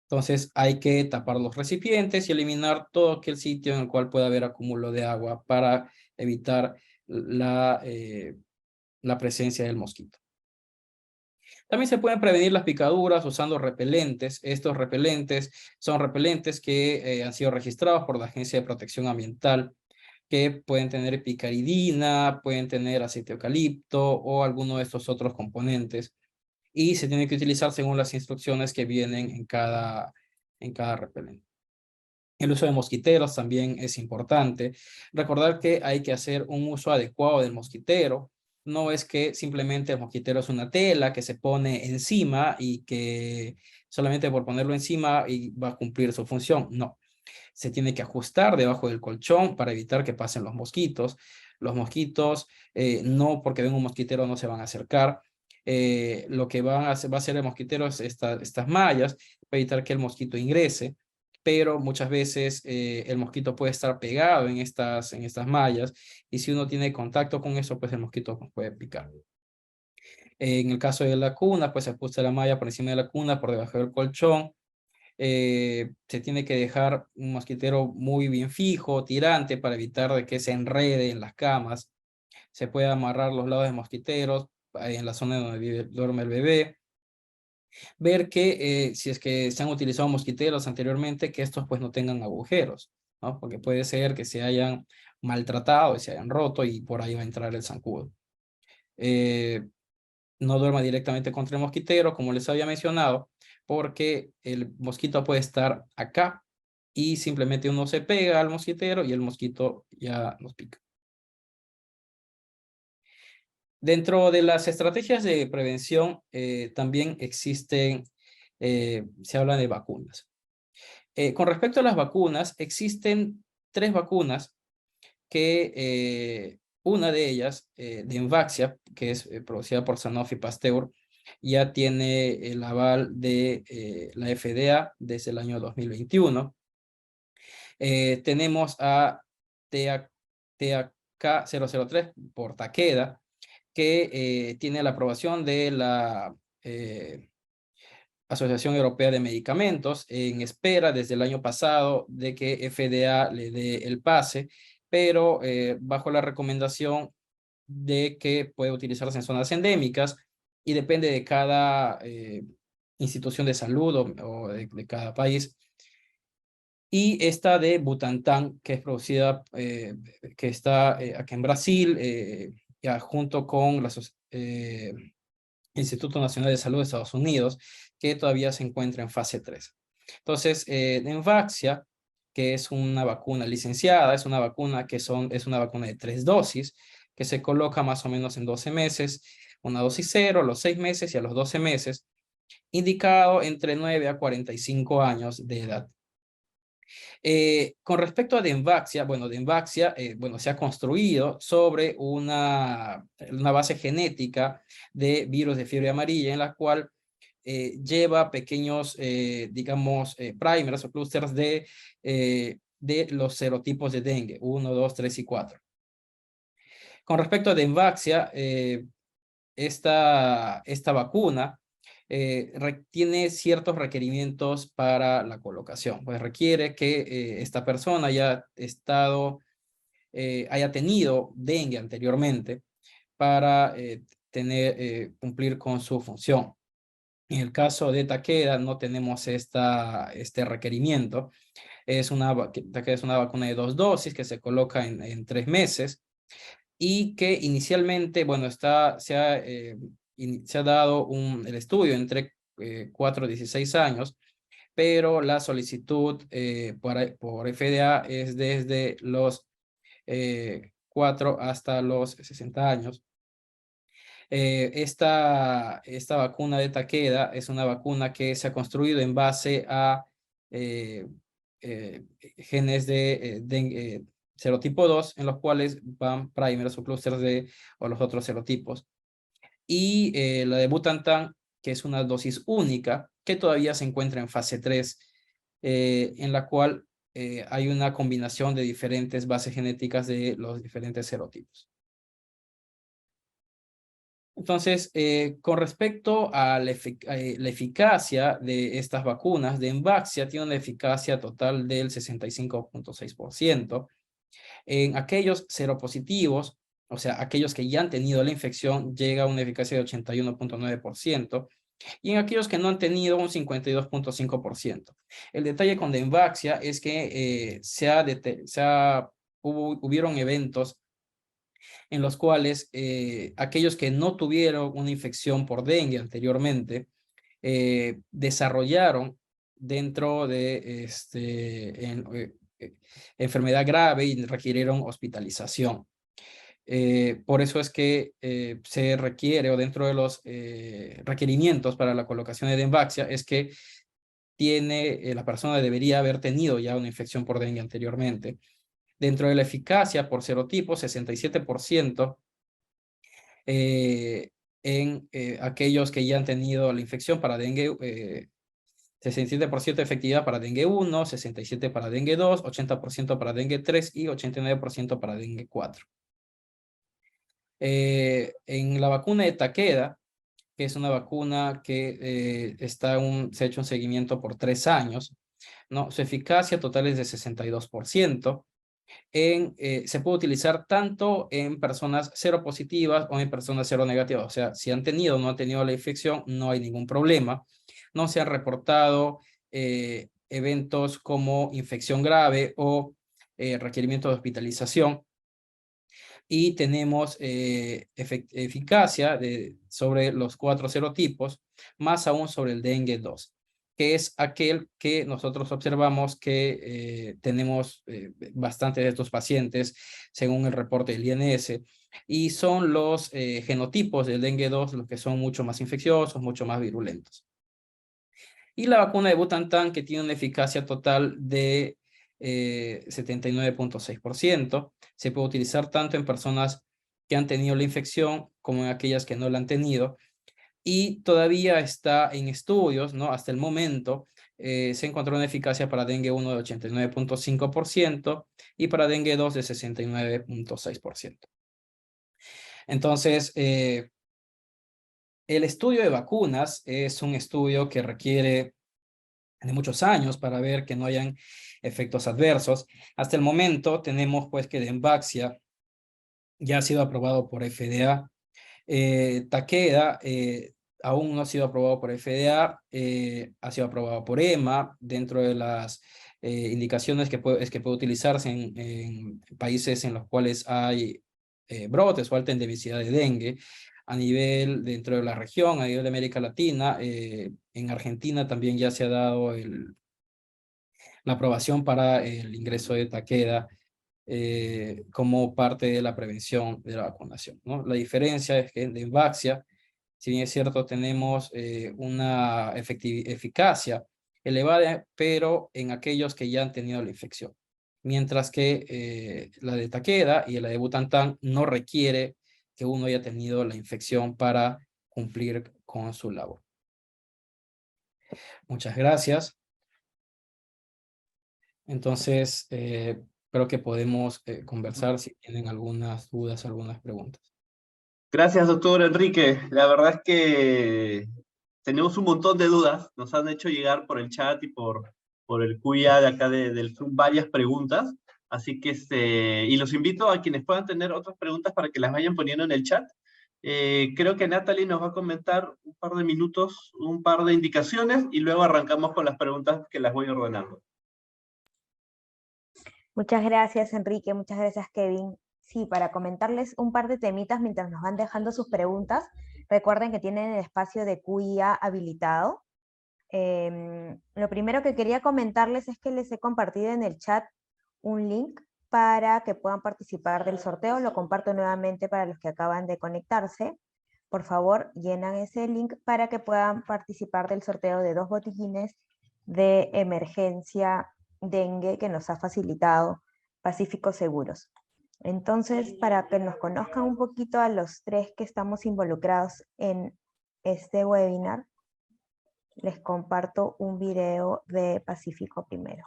Entonces hay que tapar los recipientes y eliminar todo aquel sitio en el cual pueda haber acúmulo de agua para evitar la presencia del mosquito. También se pueden prevenir las picaduras usando repelentes. Estos repelentes son repelentes que han sido registrados por la Agencia de Protección Ambiental, que pueden tener picaridina, pueden tener aceite de eucalipto o alguno de estos otros componentes. Y se tiene que utilizar según las instrucciones que vienen en cada repelente. El uso de mosquiteros también es importante. Recordar que hay que hacer un uso adecuado del mosquitero. No es que simplemente el mosquitero es una tela que se pone encima y que solamente por ponerlo encima y va a cumplir su función. No, se tiene que ajustar debajo del colchón para evitar que pasen los mosquitos. Los mosquitos, no porque ven un mosquitero no se van a acercar. Lo que va a hacer el mosquitero es estas mallas para evitar que el mosquito ingrese, pero muchas veces el mosquito puede estar pegado en estas mallas y si uno tiene contacto con eso, pues el mosquito puede picar. En el caso de la cuna, pues se ajusta la malla por encima de la cuna, por debajo del colchón. Se tiene que dejar un mosquitero muy bien fijo, tirante, para evitar de que se enrede en las camas. Se puede amarrar los lados de mosquiteros en la zona donde duerme el bebé. Ver que si es que se han utilizado mosquiteros anteriormente, que estos pues no tengan agujeros, ¿no? Porque puede ser que se hayan maltratado y se hayan roto y por ahí va a entrar el zancudo. No duerma directamente contra el mosquitero, como les había mencionado, porque el mosquito puede estar acá y simplemente uno se pega al mosquitero y el mosquito ya nos pica. Dentro de las estrategias de prevención también existen, se habla de vacunas. Con respecto a las vacunas, existen 3 vacunas que una de ellas, Dengvaxia, que es producida por Sanofi Pasteur, ya tiene el aval de la FDA desde el año 2021. Tenemos a TAK-003 por Takeda, que tiene la aprobación de la Asociación Europea de Medicamentos, en espera desde el año pasado de que FDA le dé el pase, pero bajo la recomendación de que puede utilizarse en zonas endémicas y depende de cada institución de salud o de cada país. Y esta de Butantan, que es producida, que está aquí en Brasil, ya junto con la Instituto Nacional de Salud de Estados Unidos, que todavía se encuentra en fase 3. Entonces, Dengvaxia, que es una vacuna licenciada, es una vacuna es una vacuna de 3 dosis, que se coloca más o menos en 12 meses, una dosis 0, a los 6 meses y a los 12 meses, indicado entre 9 a 45 años de edad. Con respecto a Dengvaxia, Dengvaxia se ha construido sobre una base genética de virus de fiebre amarilla en la cual lleva pequeños, digamos, primers o clústeres de los serotipos de dengue, 1, 2, 3 y 4. Con respecto a Dengvaxia, esta vacuna tiene ciertos requerimientos para la colocación. Pues requiere que esta persona haya tenido dengue anteriormente para cumplir con su función. En el caso de Takeda no tenemos este requerimiento. Takeda es una vacuna de 2 dosis que se coloca en 3 meses y que inicialmente, se ha dado el estudio entre 4 y 16 años, pero la solicitud por FDA es desde los 4 hasta los 60 años. Esta vacuna de Takeda es una vacuna que se ha construido en base a genes de serotipo 2, en los cuales van primers o clústeres o los otros serotipos. Y la de Butantan, que es una dosis única, que todavía se encuentra en fase 3, en la cual hay una combinación de diferentes bases genéticas de los diferentes serotipos. Entonces, con respecto a la eficacia de estas vacunas, de Envaxia tiene una eficacia total del 65.6%. En aquellos seropositivos, o sea, aquellos que ya han tenido la infección, llega a una eficacia de 81.9%, y en aquellos que no han tenido, un 52.5%. El detalle con Envaxia es que hubieron eventos en los cuales aquellos que no tuvieron una infección por dengue anteriormente desarrollaron dentro de enfermedad grave y requirieron hospitalización. Por eso es que se requiere, o dentro de los requerimientos para la colocación de Envaxia, es que la persona debería haber tenido ya una infección por dengue anteriormente. Dentro de la eficacia por serotipo, 67%, en aquellos que ya han tenido la infección para dengue, 67% de efectividad para dengue 1, 67% para dengue 2, 80% para dengue 3 y 89% para dengue 4. En la vacuna de Takeda, que es una vacuna que se ha hecho un seguimiento por 3 años, ¿no? Su eficacia total es de 62%. Se puede utilizar tanto en personas seropositivas o en personas seronegativas. O sea, si han tenido o no han tenido la infección, no hay ningún problema. No se han reportado eventos como infección grave o requerimiento de hospitalización. Y tenemos eficacia sobre los 4 serotipos, más aún sobre el dengue 2, que es aquel que nosotros observamos que tenemos bastantes de estos pacientes, según el reporte del INS, y son los genotipos del dengue 2 los que son mucho más infecciosos, mucho más virulentos. Y la vacuna de Butantan, que tiene una eficacia total de 79.6%, se puede utilizar tanto en personas que han tenido la infección como en aquellas que no la han tenido, y todavía está en estudios, ¿no? Hasta el momento se encontró una eficacia para dengue 1 de 89.5% y para dengue 2 de 69.6%. Entonces, el estudio de vacunas es un estudio que requiere de muchos años para ver que no hayan efectos adversos. Hasta el momento tenemos pues que Demaxia ya ha sido aprobado por FDA. Takeda aún no ha sido aprobado por FDA, ha sido aprobado por EMA dentro de las indicaciones que puede utilizarse en países en los cuales hay brotes o alta endemicidad de dengue. A nivel dentro de la región, a nivel de América Latina, en Argentina también ya se ha dado la aprobación para el ingreso de Takeda como parte de la prevención de la vacunación, ¿no? La diferencia es que en Demaxia, si bien es cierto, tenemos una eficacia elevada, pero en aquellos que ya han tenido la infección. Mientras que la de Takeda y la de Butantan no requiere que uno haya tenido la infección para cumplir con su labor. Muchas gracias. Entonces, creo que podemos conversar si tienen algunas dudas, algunas preguntas. Gracias, doctor Enrique. La verdad es que tenemos un montón de dudas. Nos han hecho llegar por el chat y por el QIA de acá del Zoom varias preguntas. Así que, y los invito a quienes puedan tener otras preguntas para que las vayan poniendo en el chat. Creo que Natalie nos va a comentar un par de minutos, un par de indicaciones, y luego arrancamos con las preguntas que las voy ordenando. Muchas gracias, Enrique. Muchas gracias, Kevin. Sí, para comentarles un par de temitas mientras nos van dejando sus preguntas. Recuerden que tienen el espacio de QIA habilitado. Lo primero que quería comentarles es que les he compartido en el chat un link para que puedan participar del sorteo. Lo comparto nuevamente para los que acaban de conectarse. por favor llenan ese link para que puedan participar del sorteo de 2 botiquines de emergencia dengue que nos ha facilitado Pacífico Seguros. Entonces, para que nos conozcan un poquito a los 3 que estamos involucrados en este webinar, les comparto un video de Pacífico primero.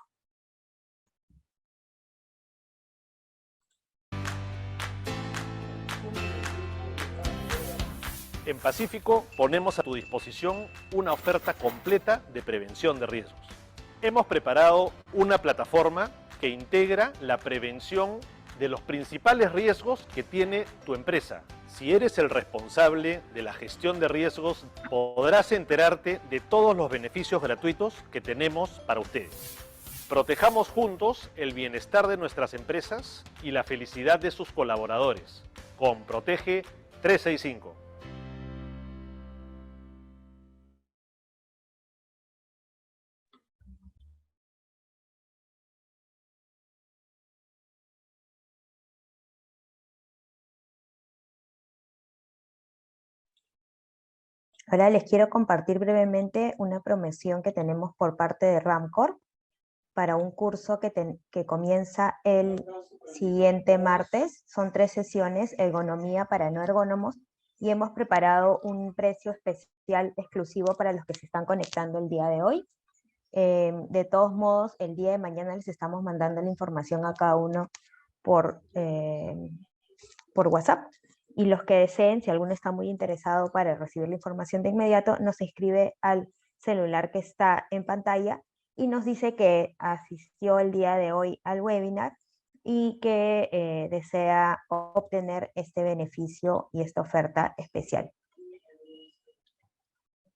En Pacífico ponemos a tu disposición una oferta completa de prevención de riesgos. Hemos preparado una plataforma que integra la prevención de los principales riesgos que tiene tu empresa. Si eres el responsable de la gestión de riesgos, podrás enterarte de todos los beneficios gratuitos que tenemos para ustedes. Protejamos juntos el bienestar de nuestras empresas y la felicidad de sus colaboradores con Protege 365. Ahora les quiero compartir brevemente una promoción que tenemos por parte de Ramcorp para un curso que comienza el siguiente martes. Son 3 sesiones, ergonomía para no ergónomos, y hemos preparado un precio especial exclusivo para los que se están conectando el día de hoy. De todos modos, el día de mañana les estamos mandando la información a cada uno por WhatsApp. Y los que deseen, si alguno está muy interesado para recibir la información de inmediato, nos escribe al celular que está en pantalla y nos dice que asistió el día de hoy al webinar y que desea obtener este beneficio y esta oferta especial.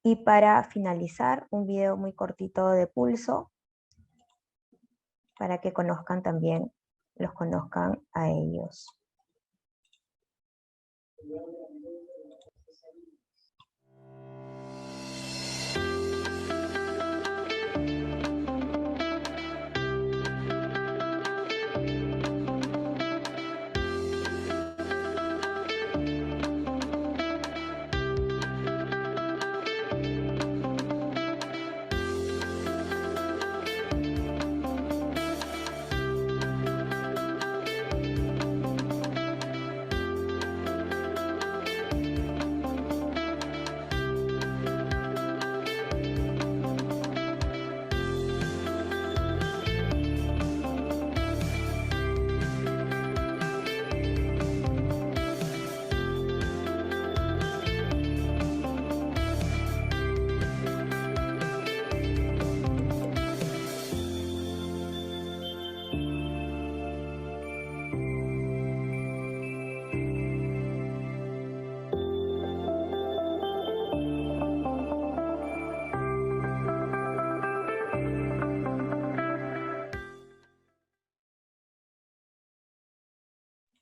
Y para finalizar, un video muy cortito de Pulso, para que conozcan también, los conozcan a ellos.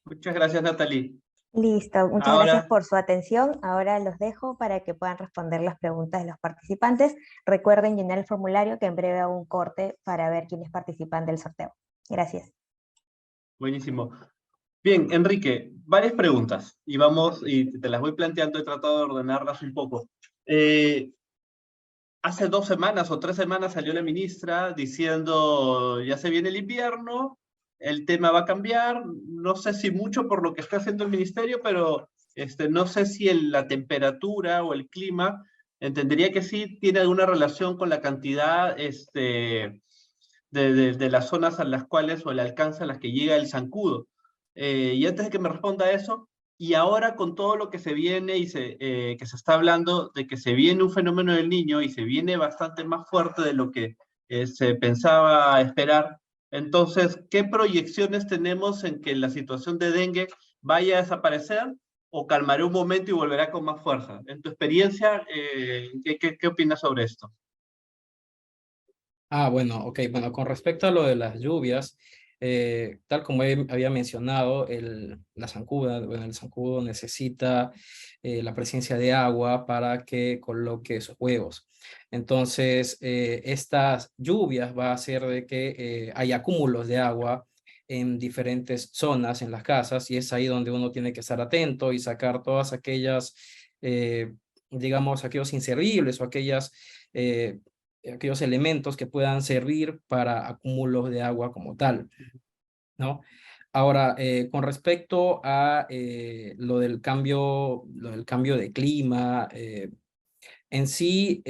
Muchas gracias, Natalie. Listo, muchas gracias por su atención. Ahora los dejo para que puedan responder las preguntas de los participantes. Recuerden llenar el formulario, que en breve hago un corte para ver quiénes participan del sorteo. Gracias. Buenísimo. Bien, Enrique, varias preguntas y te las voy planteando, he tratado de ordenarlas un poco. Hace 2 semanas o 3 semanas salió la ministra diciendo ya se viene el invierno, el tema va a cambiar, no sé si mucho por lo que está haciendo el ministerio, pero no sé si la temperatura o el clima, entendería que sí tiene alguna relación con la cantidad de las zonas a las cuales o el alcance a las que llega el zancudo. Y antes de que me responda eso, y ahora con todo lo que se viene y que se está hablando de que se viene un fenómeno del Niño y se viene bastante más fuerte de lo que se pensaba esperar, entonces, ¿qué proyecciones tenemos en que la situación de dengue vaya a desaparecer o calmará un momento y volverá con más fuerza? En tu experiencia, ¿qué opinas sobre esto? Bueno, ok. Bueno, con respecto a lo de las lluvias, tal como había mencionado, la zancuda, bueno, el zancudo necesita la presencia de agua para que coloque sus huevos. Entonces, estas lluvias va a hacer de que haya acúmulos de agua en diferentes zonas en las casas, y es ahí donde uno tiene que estar atento y sacar todas aquellas digamos, aquellos inservibles o aquellos elementos que puedan servir para acúmulos de agua como tal, ¿no? Ahora, con respecto a lo del cambio de clima, en sí,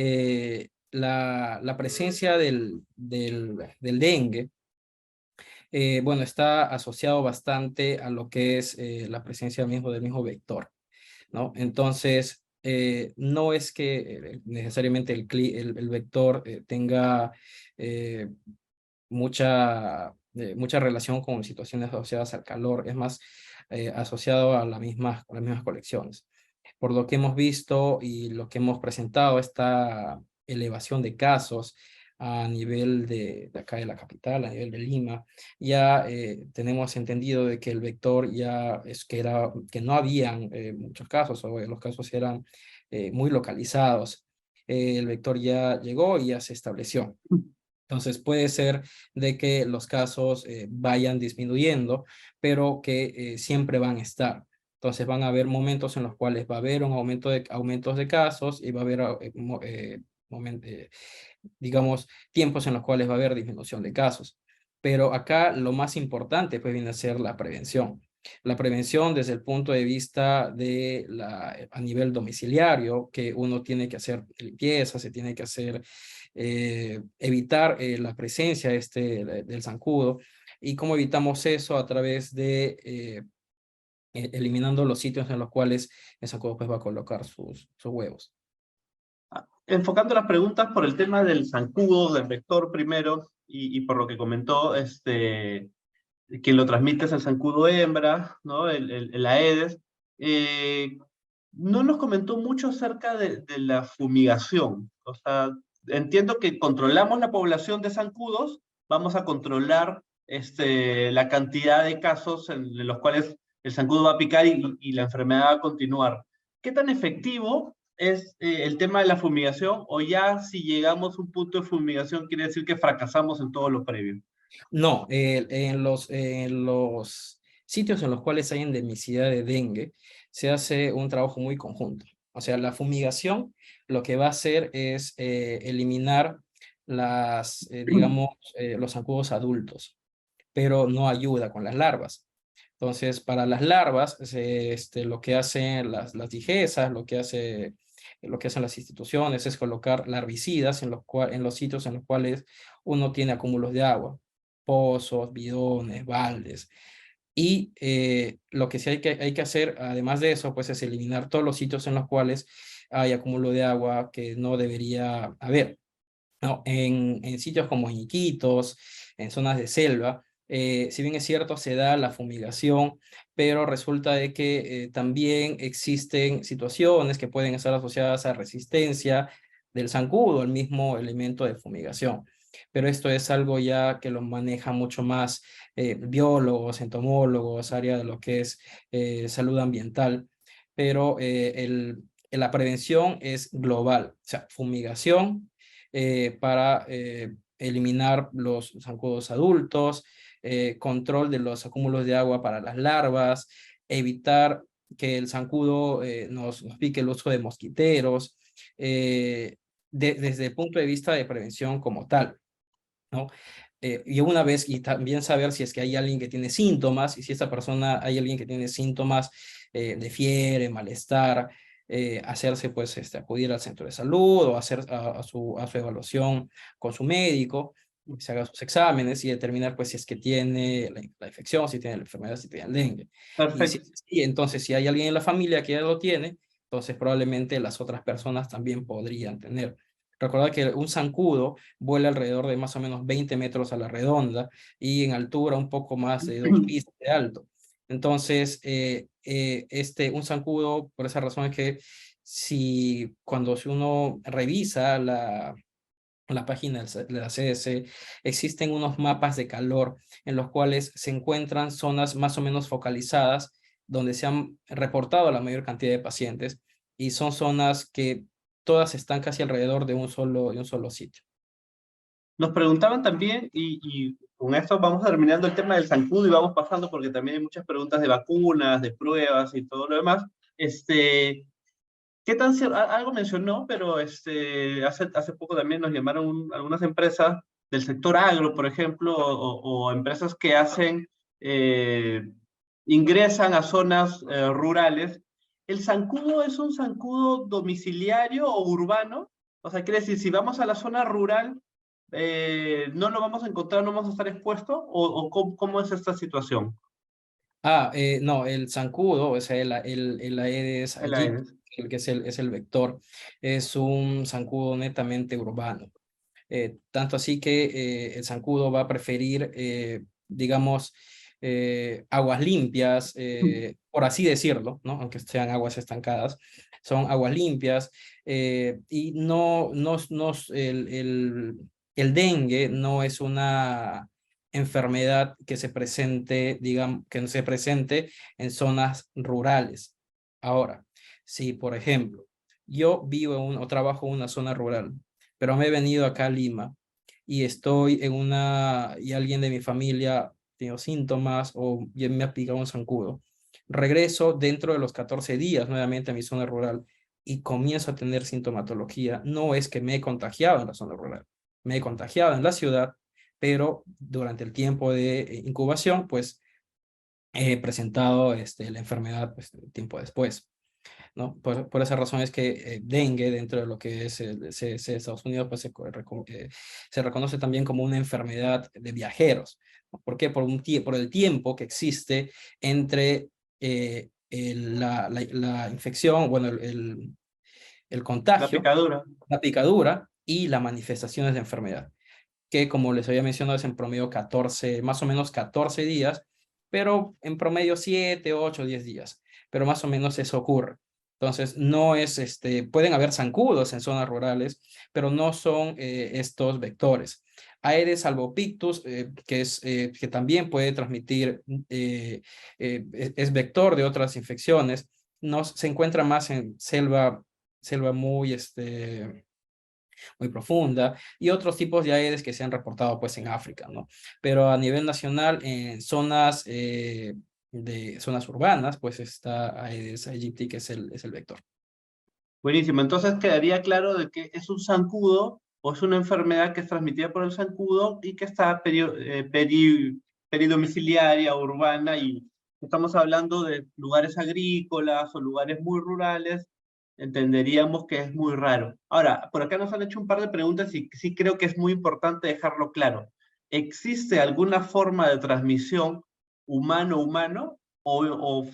la presencia del dengue, bueno, está asociado bastante a lo que es la presencia del mismo vector, ¿no? Entonces, no es que necesariamente el vector tenga eh, mucha relación con situaciones asociadas al calor, es más asociado a las mismas colecciones. Por lo que hemos visto y lo que hemos presentado, esta elevación de casos a nivel de acá de la capital, a nivel de Lima, ya tenemos entendido de que el vector ya que no habían muchos casos, o los casos eran muy localizados. El vector ya llegó y ya se estableció. Entonces puede ser de que los casos vayan disminuyendo, pero que siempre van a estar. Entonces van a haber momentos en los cuales va a haber un aumentos de casos y va a haber, digamos, tiempos en los cuales va a haber disminución de casos. Pero acá lo más importante pues viene a ser la prevención. La prevención desde el punto de vista a nivel domiciliario, que uno tiene que hacer limpieza, se tiene que hacer evitar la presencia del zancudo. ¿Y cómo evitamos eso? A través de eliminando los sitios en los cuales el zancudo pues, va a colocar sus huevos. Enfocando las preguntas por el tema del zancudo, del vector primero, y por lo que comentó, quien lo transmite es el zancudo hembra, ¿no? El Aedes. No nos comentó mucho acerca de la fumigación. O sea, entiendo que controlamos la población de zancudos, vamos a controlar la cantidad de casos en los cuales el zancudo va a picar y la enfermedad va a continuar. ¿Qué tan efectivo es el tema de la fumigación? O ya si llegamos a un punto de fumigación quiere decir que fracasamos en todo lo previo. No, en los sitios en los cuales hay endemicidad de dengue, se hace un trabajo muy conjunto. O sea, la fumigación lo que va a hacer es eliminar digamos, los zancudos adultos, pero no ayuda con las larvas. Entonces, para las larvas, lo que hacen las DIGESAs, lo que hacen las instituciones es colocar larvicidas en los sitios en los cuales uno tiene acúmulos de agua, pozos, bidones, baldes. Y lo que sí hay que hacer, además de eso, pues es eliminar todos los sitios en los cuales hay acúmulo de agua que no debería haber, ¿no? En sitios como en Iquitos, en zonas de selva, si bien es cierto, se da la fumigación, pero resulta de que también existen situaciones que pueden estar asociadas a resistencia del zancudo, el mismo elemento de fumigación. Pero esto es algo ya que lo maneja mucho más biólogos, entomólogos, área de lo que es salud ambiental, pero la prevención es global, o sea, fumigación para eliminar los zancudos adultos, control de los acúmulos de agua para las larvas, evitar que el zancudo nos pique el uso de mosquiteros, desde el punto de vista de prevención como tal, ¿no? Y una vez, y también saber si es que hay alguien que tiene síntomas, y si esta persona, hay alguien que tiene síntomas de fiebre, malestar, hacerse, pues, acudir al centro de salud o hacer a su evaluación con su médico, se haga sus exámenes y determinar, pues, si es que tiene la infección, si tiene la enfermedad, si tiene el dengue. Perfecto. Y entonces, si hay alguien en la familia que ya lo tiene, entonces probablemente las otras personas también podrían tener. Recuerda que un zancudo vuela alrededor de más o menos 20 metros a la redonda y en altura un poco más de 2 pisos de alto. Entonces, un zancudo, por esa razón es que si uno revisa la página de la CDC, existen unos mapas de calor en los cuales se encuentran zonas más o menos focalizadas donde se han reportado la mayor cantidad de pacientes y son zonas que todas están casi alrededor de un solo sitio. Nos preguntaban también, y con esto vamos terminando el tema del zancudo y vamos pasando porque también hay muchas preguntas de vacunas, de pruebas y todo lo demás. ¿Qué ¿Qué tan algo mencionó, pero hace poco también nos llamaron algunas empresas del sector agro, por ejemplo, o empresas que hacen, ingresan a zonas rurales. ¿El zancudo es un zancudo domiciliario o urbano? O sea, quiere decir, si vamos a la zona rural, ¿no lo vamos a encontrar, no vamos a estar expuestos? ¿O cómo es esta situación? No, el zancudo, o sea, el Aedes El aire. aegypti, el que es el vector, es un zancudo netamente urbano. Tanto así que el zancudo va a preferir, digamos, aguas limpias, por así decirlo, ¿no? Aunque sean aguas estancadas, son aguas limpias, y el dengue no es una enfermedad que se presente, digamos, que no se presente en zonas rurales. Ahora, si por ejemplo, yo vivo o trabajo en una zona rural, pero me he venido acá a Lima y estoy y alguien de mi familia tiene síntomas o ya me ha picado un zancudo, regreso dentro de los 14 días nuevamente a mi zona rural y comienzo a tener sintomatología. No es que me he contagiado en la zona rural, me he contagiado en la ciudad, pero durante el tiempo de incubación, pues he presentado la enfermedad pues, tiempo después, ¿no? Por esa razón es que dengue dentro de lo que es el CDC de Estados Unidos pues se reconoce también como una enfermedad de viajeros, ¿no? ¿Por qué? Por el tiempo que existe entre la infección, bueno, el La contagio, picadura. la picadura y las manifestaciones de enfermedad, que como les había mencionado es en promedio 14, más o menos 14 días, pero en promedio 7, 8, 10 días, pero más o menos eso ocurre. Entonces, no es, pueden haber zancudos en zonas rurales, pero no son estos vectores. Aedes albopictus, que también puede transmitir, es vector de otras infecciones, se encuentra más en selva muy profunda, y otros tipos de Aedes que se han reportado pues en África, ¿no? Pero a nivel nacional, en zonas urbanas, pues está Aedes aegypti, que es el vector. Buenísimo, entonces quedaría claro de que es un zancudo o es una enfermedad que es transmitida por el zancudo y que está peridomiciliaria, urbana, y estamos hablando de lugares agrícolas o lugares muy rurales, entenderíamos que es muy raro. Ahora, por acá nos han hecho un par de preguntas y sí creo que es muy importante dejarlo claro. ¿Existe alguna forma de transmisión humano-humano o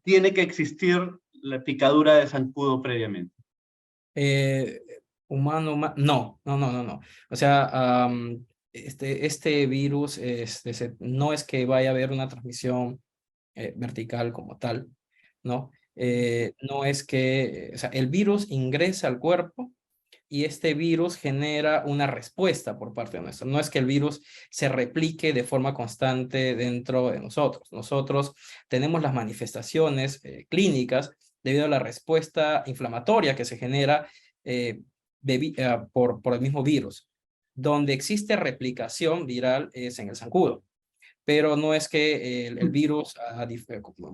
tiene que existir la picadura de zancudo previamente? Eh, no. O sea, este virus no es que vaya a haber una transmisión vertical como tal, ¿no? No es que, o sea, el virus ingresa al cuerpo y este virus genera una respuesta por parte de nuestro. No es que el virus se replique de forma constante dentro de nosotros. Nosotros tenemos las manifestaciones clínicas debido a la respuesta inflamatoria que se genera por el mismo virus. Donde existe replicación viral es en el zancudo, pero no es que el virus,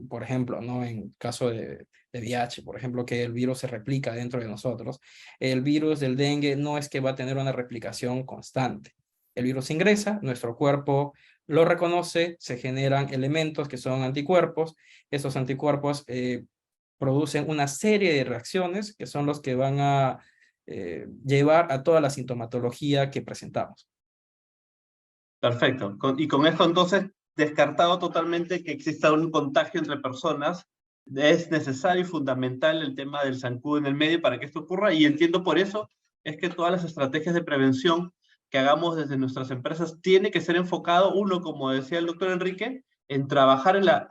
por ejemplo, ¿no? En caso de VIH, por ejemplo, que el virus se replica dentro de nosotros, el virus del dengue no es que va a tener una replicación constante. El virus ingresa, nuestro cuerpo lo reconoce, se generan elementos que son anticuerpos, esos anticuerpos producen una serie de reacciones que son los que van a llevar a toda la sintomatología que presentamos. Perfecto. Y con esto entonces, descartado totalmente que exista un contagio entre personas, es necesario y fundamental el tema del zancudo en el medio para que esto ocurra, y entiendo por eso es que todas las estrategias de prevención que hagamos desde nuestras empresas tiene que ser enfocado, uno, como decía el doctor Enrique, en trabajar en la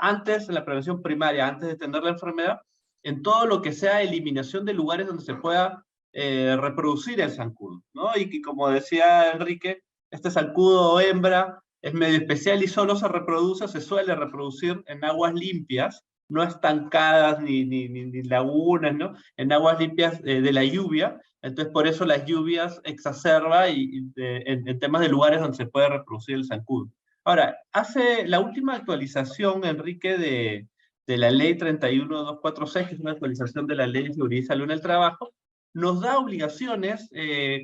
prevención primaria, antes de tener la enfermedad, en todo lo que sea eliminación de lugares donde se pueda reproducir el zancudo, ¿no? Y que, como decía Enrique, este zancudo hembra es medio especial y solo se suele reproducir en aguas limpias, no estancadas ni lagunas, ¿no? En aguas limpias de la lluvia. Entonces, por eso las lluvias exacerba en temas de lugares donde se puede reproducir el zancudo. Ahora, hace la última actualización, Enrique, de la ley 31246, que es una actualización de la ley de seguridad y salud en el trabajo, nos da obligaciones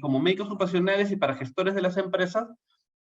como médicos ocupacionales y para gestores de las empresas,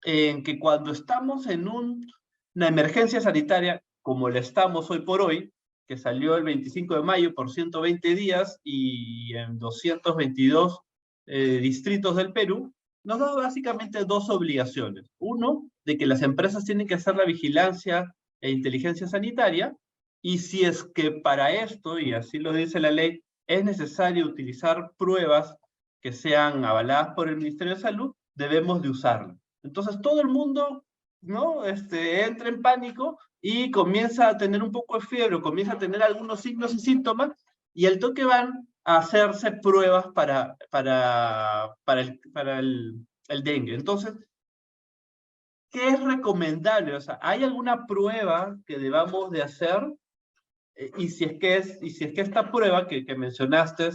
en que cuando estamos en una emergencia sanitaria, como la estamos hoy por hoy, que salió el 25 de mayo por 120 días y en 222 distritos del Perú, nos da básicamente dos obligaciones. Uno, de que las empresas tienen que hacer la vigilancia e inteligencia sanitaria, y si es que para esto, y así lo dice la ley, es necesario utilizar pruebas que sean avaladas por el Ministerio de Salud, debemos de usarlas. Entonces todo el mundo, ¿no? Entra en pánico y comienza a tener un poco de fiebre, comienza a tener algunos signos y síntomas, y al toque van a hacerse pruebas para el dengue. Entonces, ¿qué es recomendable? O sea, ¿hay alguna prueba que debamos de hacer? Y si es que esta prueba que mencionaste,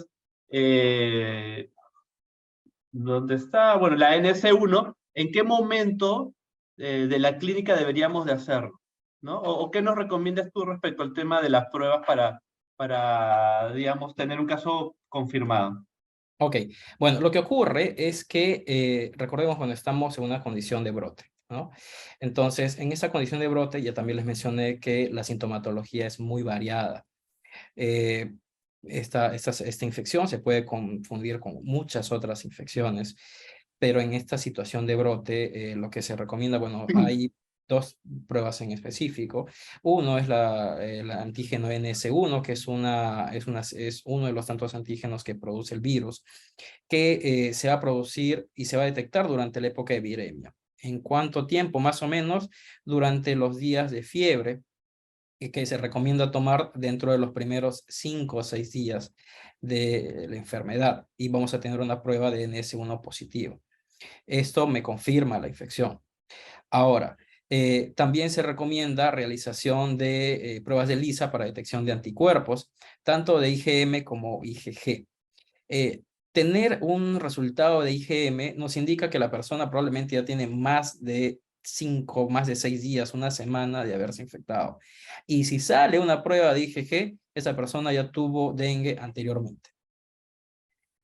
¿dónde está? Bueno, la NS1, ¿en qué momento de la clínica deberíamos de hacerlo? ¿No? ¿O qué nos recomiendas tú respecto al tema de las pruebas para digamos, tener un caso confirmado? Ok, bueno, lo que ocurre es que recordemos cuando estamos en una condición de brote, ¿no? Entonces, en esa condición de brote, ya también les mencioné que la sintomatología es muy variada. Esta infección se puede confundir con muchas otras infecciones, pero en esta situación de brote, lo que se recomienda, bueno, hay dos pruebas en específico. Uno es el antígeno NS1, que es uno de los tantos antígenos que produce el virus, que se va a producir y se va a detectar durante la época de viremia. ¿En cuánto tiempo? Más o menos durante los días de fiebre, que se recomienda tomar dentro de los primeros 5 o 6 días de la enfermedad, y vamos a tener una prueba de NS1 positivo. Esto me confirma la infección. Ahora, también se recomienda realización de pruebas de ELISA para detección de anticuerpos, tanto de IgM como IgG. Tener un resultado de IgM nos indica que la persona probablemente ya tiene más de 6 días, una semana de haberse infectado. Y si sale una prueba de IgG, esa persona ya tuvo dengue anteriormente.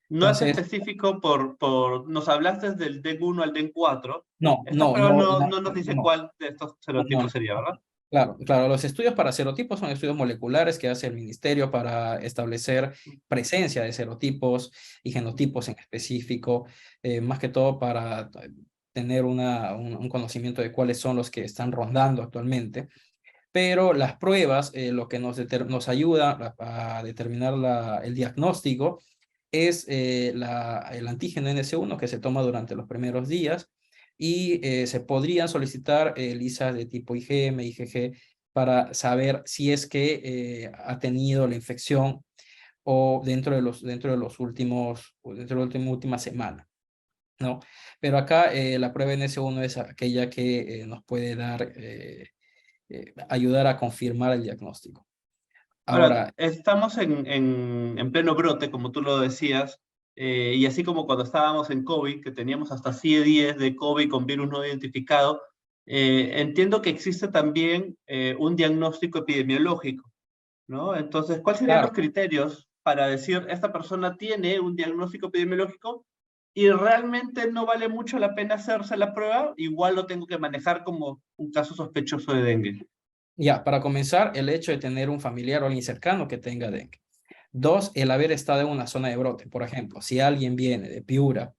No es Entonces, específico nos hablaste del DEN1 al DEN4. no, Esta prueba no nos dice no, cuál de estos serotipos sería, ¿verdad? Claro, claro, los estudios para serotipos son estudios moleculares que hace el ministerio para establecer presencia de serotipos y genotipos en específico, más que todo para tener un conocimiento de cuáles son los que están rondando actualmente. Pero las pruebas, lo que nos ayuda a determinar el diagnóstico es el antígeno NS1 que se toma durante los primeros días, y se podrían solicitar ELISA de tipo IgM, IgG, para saber si es que ha tenido la infección o dentro de la última semana, ¿no? Pero acá la prueba NS1 es aquella que nos puede ayudar a confirmar el diagnóstico. Ahora, Ahora, estamos en pleno brote, como tú lo decías, y así como cuando estábamos en COVID, que teníamos hasta 100 días de COVID con virus no identificado, entiendo que existe también un diagnóstico epidemiológico, ¿no? Entonces, ¿cuáles serían los claro, criterios para decir esta persona tiene un diagnóstico epidemiológico y realmente no vale mucho la pena hacerse la prueba? Igual lo tengo que manejar como un caso sospechoso de dengue. ya, para comenzar, el hecho de tener un familiar o alguien cercano que tenga dengue. Dos, el haber estado en una zona de brote. Por ejemplo, si alguien viene de Piura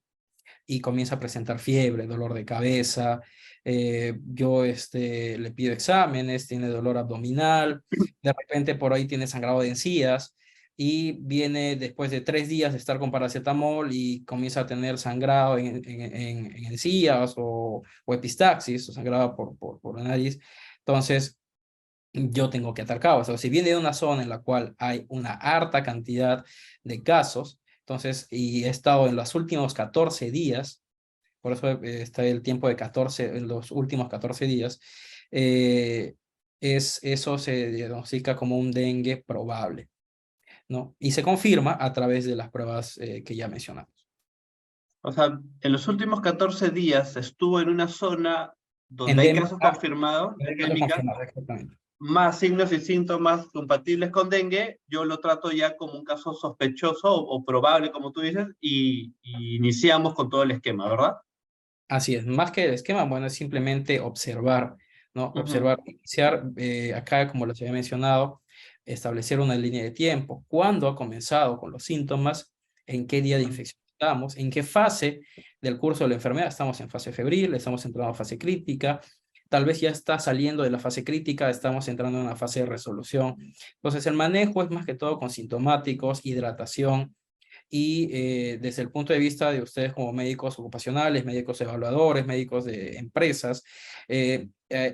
y comienza a presentar fiebre, dolor de cabeza, yo le pido exámenes, tiene dolor abdominal, de repente por ahí tiene sangrado de encías, y viene después de 3 días de estar con paracetamol y comienza a tener sangrado en encías o epistaxis, o sangrado por la nariz. Entonces, yo tengo que atar cabos. O sea, si viene de una zona en la cual hay una harta cantidad de casos, entonces, y he estado en los últimos 14 días, por eso está el tiempo de 14, en los últimos 14 días, eso se diagnostica como un dengue probable, ¿no? Y se confirma a través de las pruebas que ya mencionamos. O sea, en los últimos 14 días estuvo en una zona donde hay Endémica, casos confirmados, casos endémica, confirmados, exactamente. más signos y síntomas compatibles con dengue, yo lo trato ya como un caso sospechoso o probable, como tú dices, y iniciamos con todo el esquema, ¿verdad? Así es, más que el esquema, bueno, es simplemente observar, ¿no? Ujú. Observar, iniciar acá, como les había mencionado, establecer una línea de tiempo. ¿Cuándo ha comenzado con los síntomas? ¿En qué día de infección estamos? ¿En qué fase del curso de la enfermedad? ¿Estamos en fase febril? ¿Estamos entrando a fase crítica? Tal vez ya está saliendo de la fase crítica, estamos entrando en una fase de resolución. Entonces, el manejo es más que todo con sintomáticos, hidratación, y desde el punto de vista de ustedes como médicos ocupacionales, médicos evaluadores, médicos de empresas,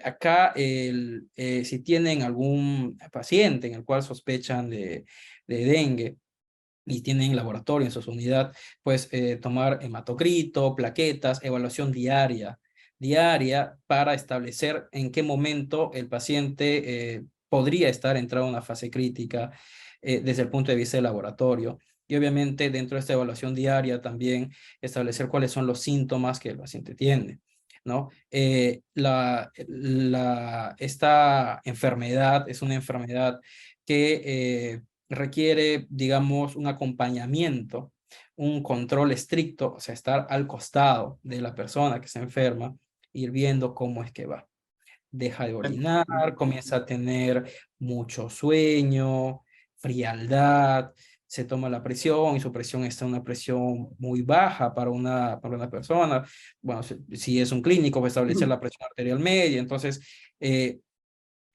acá si tienen algún paciente en el cual sospechan de dengue y tienen laboratorio en su unidad, pues tomar hematocrito, plaquetas, evaluación diaria para establecer en qué momento el paciente podría estar entrado en una fase crítica desde el punto de vista del laboratorio. Y obviamente dentro de esta evaluación diaria también establecer cuáles son los síntomas que el paciente tiene, ¿no? Esta enfermedad es una enfermedad que requiere, digamos, un acompañamiento, un control estricto, o sea, estar al costado de la persona que se enferma, ir viendo cómo es que va. Deja de orinar, comienza a tener mucho sueño, frialdad, se toma la presión y su presión está en una presión muy baja para una persona. Bueno, si es un clínico, va a establecer la presión arterial media. Entonces,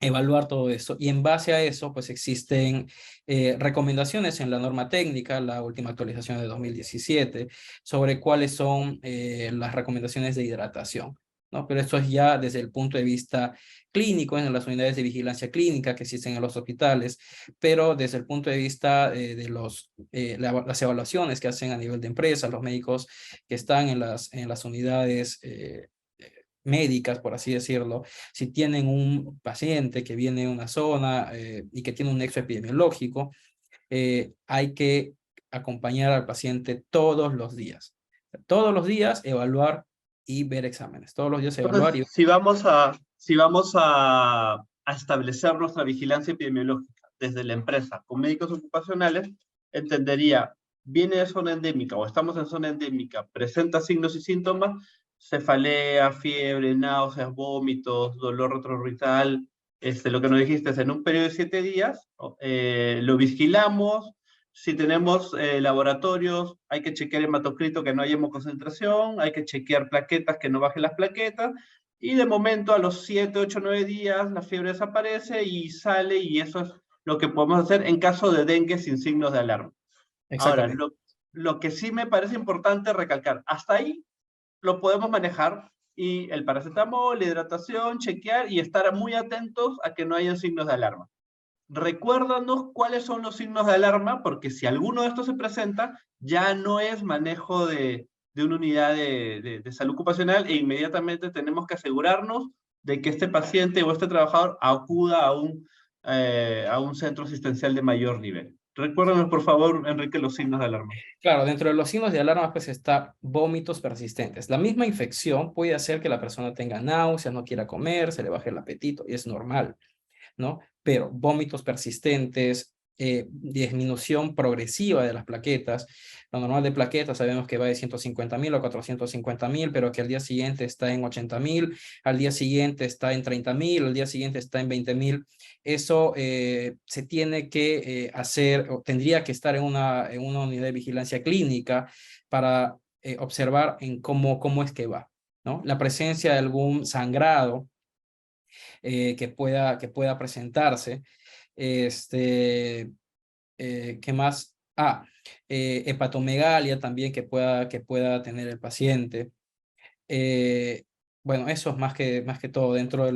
evaluar todo eso. Y en base a eso, pues existen recomendaciones en la norma técnica, la última actualización de 2017, sobre cuáles son las recomendaciones de hidratación, ¿no? Pero esto es ya desde el punto de vista clínico, en las unidades de vigilancia clínica que existen en los hospitales, pero desde el punto de vista de las evaluaciones que hacen a nivel de empresas, los médicos que están en las unidades médicas, por así decirlo, si tienen un paciente que viene de una zona y que tiene un nexo epidemiológico, hay que acompañar al paciente todos los días. Todos los días evaluar y ver exámenes. Todos los días evaluar Entonces, y... si vamos a establecer nuestra vigilancia epidemiológica desde la empresa con médicos ocupacionales, entendería, viene de zona endémica o estamos en zona endémica, presenta signos y síntomas, cefalea, fiebre, náuseas, vómitos, dolor retroorbital, lo que nos dijiste es en un periodo de 7 días, lo vigilamos. Si tenemos laboratorios, hay que chequear hematocrito que no haya hemoconcentración, hay que chequear plaquetas que no bajen las plaquetas, y de momento a los 7, 8, 9 días la fiebre desaparece y sale, y eso es lo que podemos hacer en caso de dengue sin signos de alarma. Ahora, Exactamente. lo que sí me parece importante recalcar, hasta ahí lo podemos manejar, y el paracetamol, la hidratación, chequear y estar muy atentos a que no haya signos de alarma. Recuérdanos cuáles son los signos de alarma, porque si alguno de estos se presenta, ya no es manejo de una unidad de salud ocupacional, e inmediatamente tenemos que asegurarnos de que este paciente o este trabajador acuda a un centro asistencial de mayor nivel. Recuérdanos, por favor, Enrique, los signos de alarma. Claro, dentro de los signos de alarma pues está vómitos persistentes. La misma infección puede hacer que la persona tenga náuseas, no quiera comer, se le baje el apetito y es normal, ¿no? Pero vómitos persistentes, disminución progresiva de las plaquetas. Lo normal de plaquetas sabemos que va de 150.000 a 450.000, pero que al día siguiente está en 80.000, al día siguiente está en 30.000, al día siguiente está en 20.000. Eso se tiene que hacer, o tendría que estar en una unidad de vigilancia clínica para observar en cómo es que va, ¿no? La presencia de algún sangrado que pueda presentarse. ¿Qué más? Hepatomegalia también que pueda tener el paciente. Bueno, eso es más que todo dentro de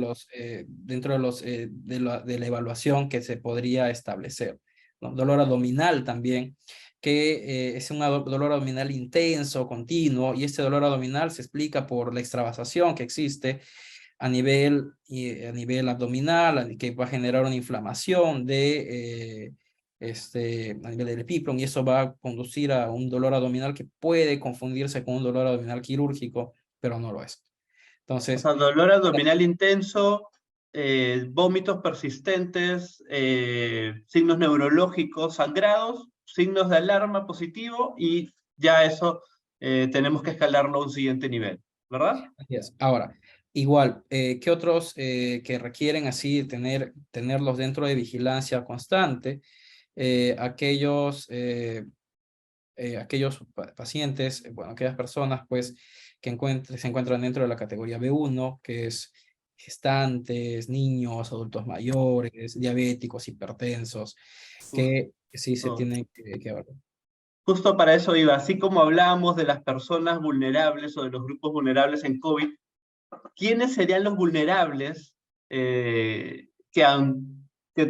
la evaluación que se podría establecer, ¿no? Dolor abdominal también, que es un dolor abdominal intenso, continuo, y este dolor abdominal se explica por la extravasación que existe a nivel abdominal, que va a generar una inflamación a nivel del epíplon, y eso va a conducir a un dolor abdominal que puede confundirse con un dolor abdominal quirúrgico, pero no lo es. O Entonces, sea, dolor abdominal intenso, vómitos persistentes, signos neurológicos sangrados, signos de alarma positivo, y ya eso tenemos que escalarlo a un siguiente nivel, ¿verdad? Así es. Ahora, igual, ¿qué otros que requieren así tenerlos dentro de vigilancia constante? Aquellos pacientes, bueno, aquellas personas pues que se encuentran dentro de la categoría B1, que es gestantes, niños, adultos mayores, diabéticos, hipertensos, Uf, que sí se no. tienen que evaluar. Justo para eso iba, así como hablábamos de las personas vulnerables o de los grupos vulnerables en COVID, ¿quiénes serían los vulnerables que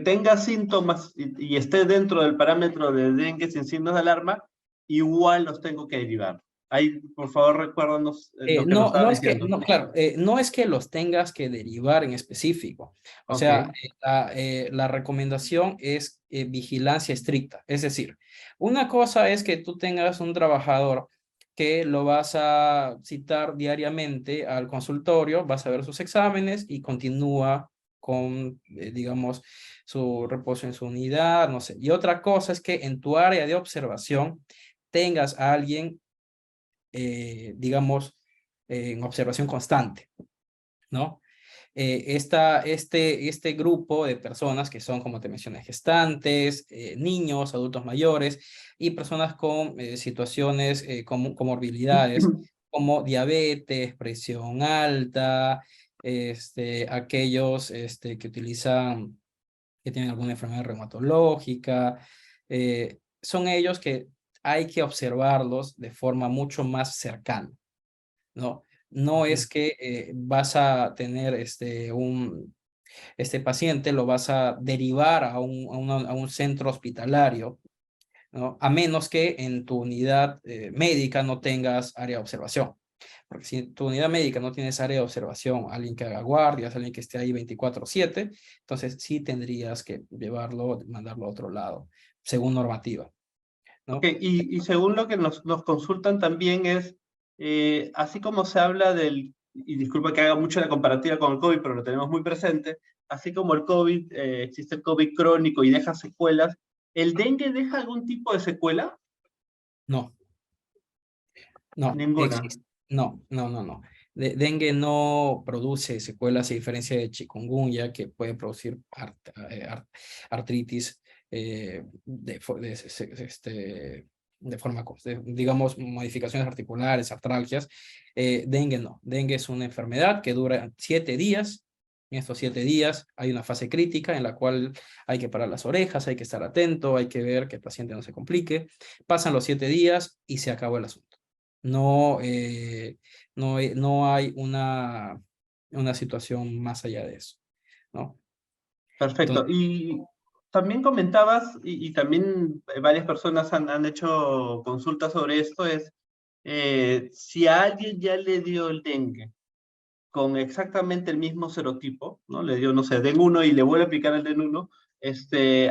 tenga síntomas y esté dentro del parámetro de dengue sin signos de alarma, igual los tengo que derivar? Ahí, por favor, recuérdanos lo que nos No, estabas no es que, diciendo. no, claro, no es que los tengas que derivar en específico. O Ok, sea, la recomendación es vigilancia estricta. Es decir, una cosa es que tú tengas un trabajador que lo vas a citar diariamente al consultorio, vas a ver sus exámenes y continúa con, digamos, su reposo en su unidad, no sé. Y otra cosa es que en tu área de observación tengas a alguien, digamos, en observación constante, ¿no? Este grupo de personas que son, como te mencioné, gestantes, niños, adultos mayores y personas con situaciones, comorbilidades, como diabetes, presión alta, aquellos que tienen alguna enfermedad reumatológica, son ellos que hay que observarlos de forma mucho más cercana, ¿no? No es que vas a tener este paciente, lo vas a derivar a un centro hospitalario, ¿no? A menos que en tu unidad médica no tengas área de observación. Porque si en tu unidad médica no tienes área de observación, alguien que haga guardias, alguien que esté ahí 24/7, entonces sí tendrías que llevarlo, mandarlo a otro lado, según normativa, ok, ¿no? y según lo que nos consultan también es, así como se habla y disculpa que haga mucho la comparativa con el COVID, pero lo tenemos muy presente, así como el COVID, existe el COVID crónico y deja secuelas, ¿el dengue deja algún tipo de secuela? No, no, Ninguna. existe. No, no, no, no. Dengue no produce secuelas a diferencia de chikungunya, que puede producir artritis de forma, digamos, modificaciones articulares, artralgias. Dengue no. Dengue es una enfermedad que dura 7 días. En estos 7 días hay una fase crítica en la cual hay que parar las orejas, hay que estar atento, hay que ver que el paciente no se complique. Pasan los 7 días y se acabó el asunto. No, no hay una situación más allá de eso, ¿no? Perfecto. Entonces, Y también comentabas, y también varias personas han hecho consultas sobre esto, es si a alguien ya le dio el dengue con exactamente el mismo serotipo, ¿no? Le dio, no sé, DEN1 y le vuelve a aplicar el DEN1,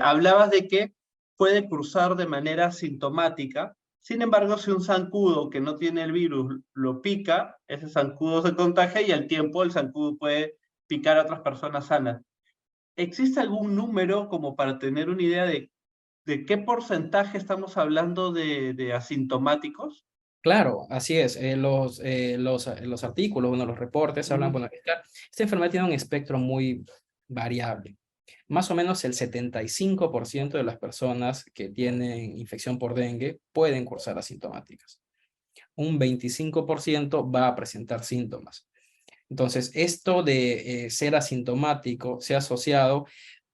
hablabas de que puede cursar de manera sintomática. Sin embargo, si un zancudo que no tiene el virus lo pica, ese zancudo se contagia y al tiempo el zancudo puede picar a otras personas sanas. ¿Existe algún número como para tener una idea de qué porcentaje estamos hablando de asintomáticos? claro, así es. Los artículos, bueno, los reportes hablan, Ujú. bueno, esta enfermedad tiene un espectro muy variable. Más o menos el 75% de las personas que tienen infección por dengue pueden cursar asintomáticas. Un 25% va a presentar síntomas. Entonces, esto de ser asintomático se ha asociado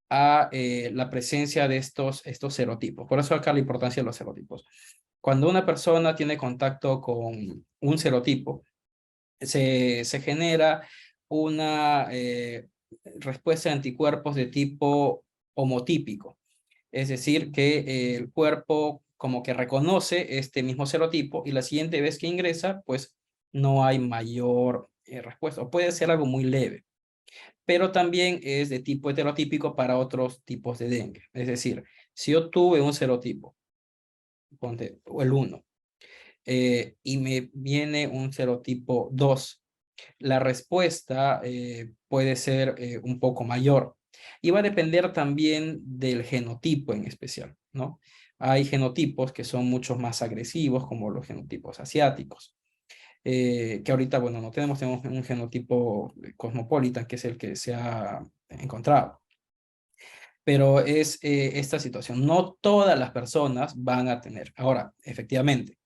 a la presencia de estos serotipos. Por eso acá la importancia de los serotipos. Cuando una persona tiene contacto con un serotipo, se genera una respuesta de anticuerpos de tipo homotípico. Es decir, que el cuerpo como que reconoce este mismo serotipo y la siguiente vez que ingresa, pues no hay mayor respuesta. O puede ser algo muy leve, pero también es de tipo heterotípico para otros tipos de dengue. Es decir, si yo tuve un serotipo, ponte el 1, y me viene un serotipo 2, la respuesta puede ser un poco mayor. Y va a depender también del genotipo en especial, ¿no? Hay genotipos que son mucho más agresivos, como los genotipos asiáticos, que ahorita, bueno, no tenemos un genotipo cosmopolitan, que es el que se ha encontrado. Pero es esta situación. No todas las personas van a tener. Ahora, efectivamente,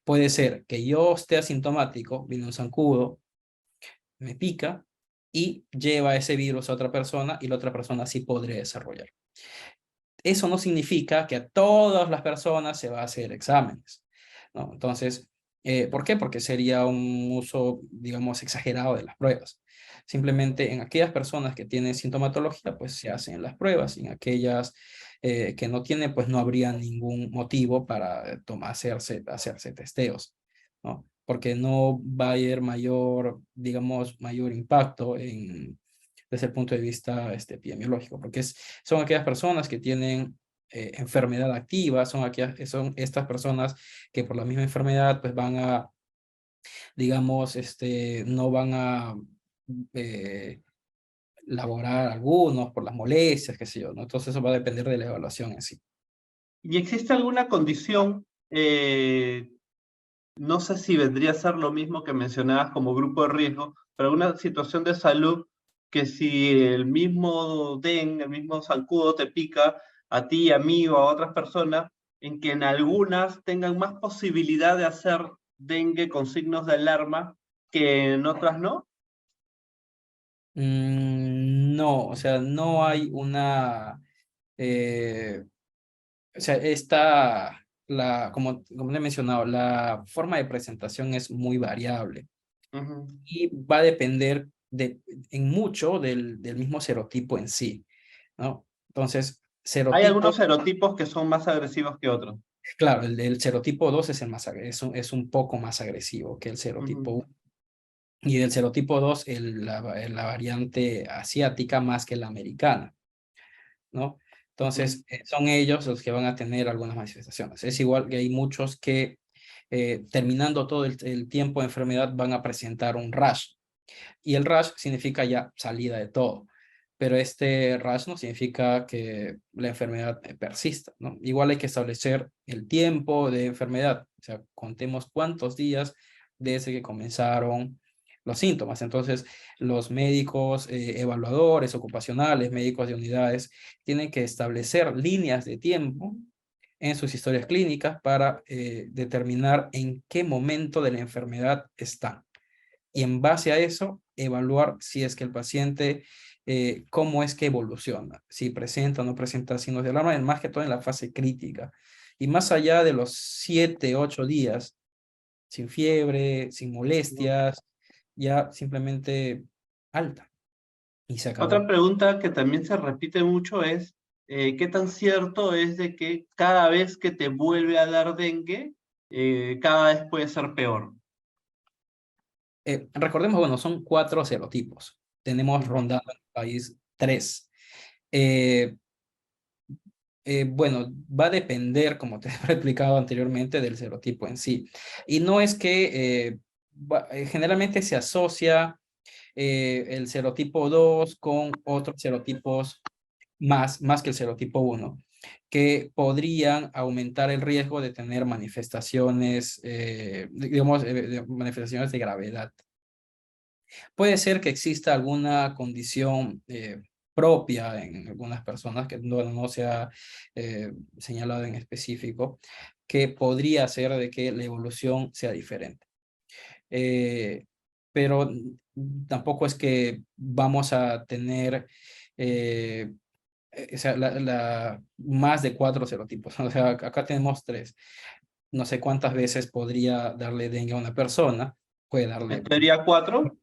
puede ser que yo esté asintomático, viene un zancudo, me pica y lleva ese virus a otra persona y la otra persona sí podría desarrollar. Eso no significa que a todas las personas se va a hacer exámenes, ¿no? Entonces, ¿por qué? Porque sería un uso, digamos, exagerado de las pruebas. Simplemente en aquellas personas que tienen sintomatología, pues se hacen las pruebas, y en aquellas que no tienen, pues no habría ningún motivo para hacerse testeos, ¿no? Porque no va a haber mayor, digamos, mayor impacto desde el punto de vista epidemiológico, porque son aquellas personas que tienen enfermedad activa, son estas personas que por la misma enfermedad pues van a, digamos, no van a laborar algunos por las molestias, qué sé yo, ¿no? Entonces eso va a depender de la evaluación en sí. ¿Y existe alguna condición, no sé si vendría a ser lo mismo que mencionabas como grupo de riesgo, pero alguna situación de salud que si el mismo dengue, el mismo zancudo te pica a ti, a mí o a otras personas, en que en algunas tengan más posibilidad de hacer dengue con signos de alarma que en otras no? No, o sea, no hay una, o sea, como le he mencionado, la forma de presentación es muy variable. Ujú. Y va a depender en mucho del mismo serotipo en sí, ¿no? Entonces, Hay algunos serotipo, serotipos que son más agresivos que otros. claro, el del serotipo 2 es es un poco más agresivo que el serotipo Ujú. 1. Y del serotipo 2, la variante asiática más que la americana, ¿no? Ujú. Entonces, son ellos los que van a tener algunas manifestaciones. Es igual que hay muchos que terminando todo el tiempo de enfermedad van a presentar un rash. Y el rash significa ya salida de todo. Pero este rash no significa que la enfermedad persista, ¿no? Igual hay que establecer el tiempo de enfermedad. O sea, contemos cuántos días desde que comenzaron los síntomas. Entonces, los médicos evaluadores ocupacionales, médicos de unidades, tienen que establecer líneas de tiempo en sus historias clínicas para determinar en qué momento de la enfermedad están. Y en base a eso, evaluar si es que el paciente, cómo es que evoluciona, si presenta o no presenta signos de alarma, más que todo en la fase crítica. Y más allá de los 7, 8 días, sin fiebre, sin molestias, ya simplemente alta y se Otra acabó. pregunta que también se repite mucho es, ¿qué tan cierto es de que cada vez que te vuelve a dar dengue, cada vez puede ser peor? Recordemos, bueno, son 4 serotipos. Tenemos Ujú. rondando en el país 3. Bueno, va a depender, como te he explicado anteriormente, del serotipo en sí. Y no es que generalmente se asocia el serotipo 2 con otros serotipos más que el serotipo 1, que podrían aumentar el riesgo de tener manifestaciones, digamos, manifestaciones de gravedad. Puede ser que exista alguna condición propia en algunas personas que no se ha señalado en específico, que podría hacer de que la evolución sea diferente. Pero tampoco es que vamos a tener o sea, más de 4 serotipos. O sea, acá tenemos 3. No sé cuántas veces podría darle dengue a una persona. Puede En darle. teoría 4.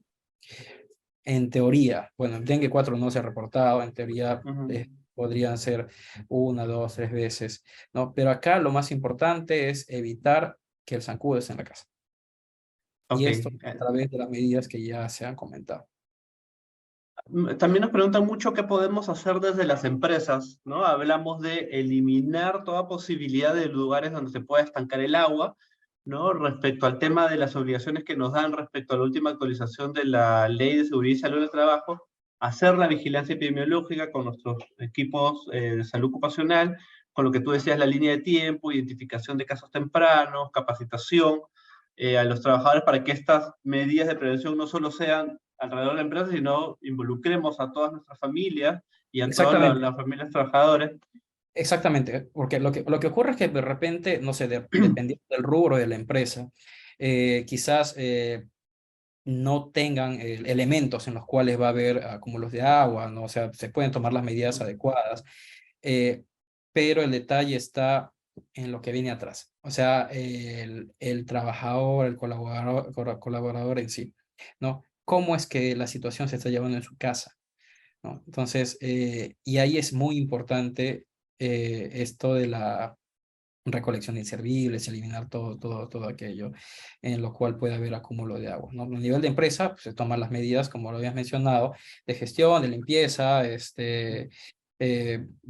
En teoría, bueno, el dengue 4 no se ha reportado, en teoría Ujú. podrían ser 1, 2, 3 veces, ¿no? Pero acá lo más importante es evitar que el zancudo esté en la casa. Y Ok. esto a través de las medidas que ya se han comentado. También nos preguntan mucho qué podemos hacer desde las empresas, ¿no? Hablamos de eliminar toda posibilidad de lugares donde se pueda estancar el agua, ¿no? Respecto al tema de las obligaciones que nos dan respecto a la última actualización de la Ley de Seguridad y Salud del Trabajo, hacer la vigilancia epidemiológica con nuestros equipos de salud ocupacional, con lo que tú decías, la línea de tiempo, identificación de casos tempranos, capacitación a los trabajadores para que estas medidas de prevención no solo sean alrededor de la empresa, sino involucremos a todas nuestras familias y a todas Exactamente. las familias trabajadoras. Exactamente, porque lo que ocurre es que de repente, no sé, dependiendo del rubro de la empresa, quizás no tengan elementos en los cuales va a haber acúmulos de agua, ¿no? O sea, se pueden tomar las medidas adecuadas, eh, pero el detalle está en lo que viene atrás, o sea, el trabajador, el colaborador en sí, ¿no? ¿Cómo es que la situación se está llevando en su casa? ¿No? Entonces, y ahí es muy importante esto de la recolección de inservibles, eliminar todo aquello en lo cual puede haber acúmulo de agua, ¿no? A nivel de empresa, pues, se toman las medidas, como lo habías mencionado, de gestión, de limpieza,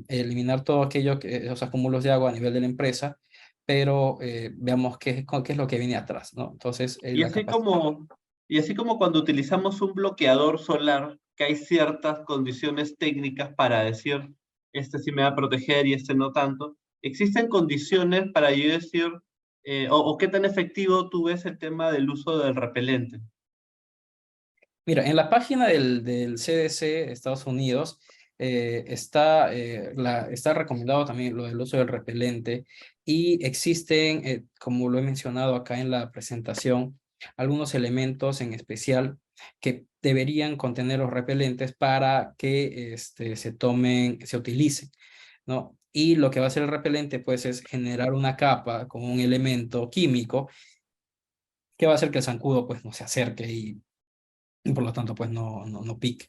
eliminar todo aquello, esos acúmulos de agua a nivel de la empresa, pero veamos qué es lo que viene atrás, ¿no? Entonces, Y la así capacidad. como, y así como cuando utilizamos un bloqueador solar, que hay ciertas condiciones técnicas para decir, este sí me va a proteger y este no tanto, ¿existen condiciones para yo decir, o qué tan efectivo tú ves el tema del uso del repelente? Mira, en la página del CDC de Estados Unidos está recomendado también lo del uso del repelente y existen, como lo he mencionado acá en la presentación, algunos elementos en especial que deberían contener los repelentes para que se utilicen, ¿no? Y lo que va a hacer el repelente, pues, es generar una capa con un elemento químico que va a hacer que el zancudo, pues, no se acerque y por lo tanto pues no pique,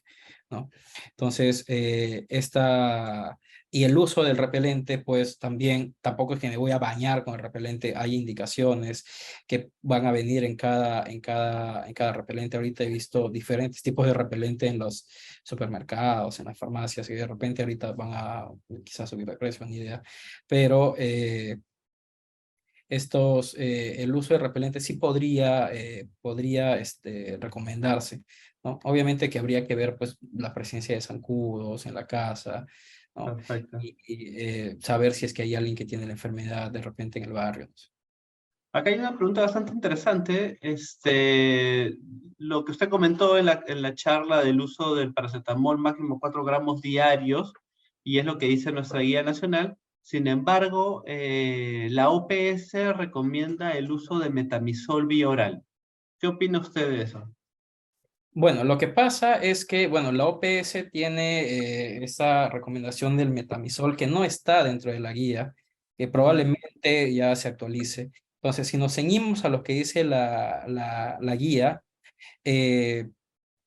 ¿no? Entonces, y el uso del repelente pues también, tampoco es que me voy a bañar con el repelente, hay indicaciones que van a venir en cada repelente. Ahorita he visto diferentes tipos de repelente en los supermercados, en las farmacias, y de repente ahorita van a quizás subir de precio, ni idea, pero el uso de repelente sí podría recomendarse, ¿no? Obviamente que habría que ver pues la presencia de zancudos en la casa, ¿no? Perfecto. Y saber si es que hay alguien que tiene la enfermedad de repente en el barrio, ¿no? Acá hay una pregunta bastante interesante. Lo que usted comentó en la charla del uso del paracetamol máximo 4 gramos diarios, y es lo que dice nuestra guía nacional. Sin embargo, la OPS recomienda el uso de metamisol vía oral. ¿Qué opina usted de eso? Bueno, lo que pasa es que, bueno, la OPS tiene esa recomendación del metamisol que no está dentro de la guía, que probablemente ya se actualice. Entonces, si nos ceñimos a lo que dice la guía, eh,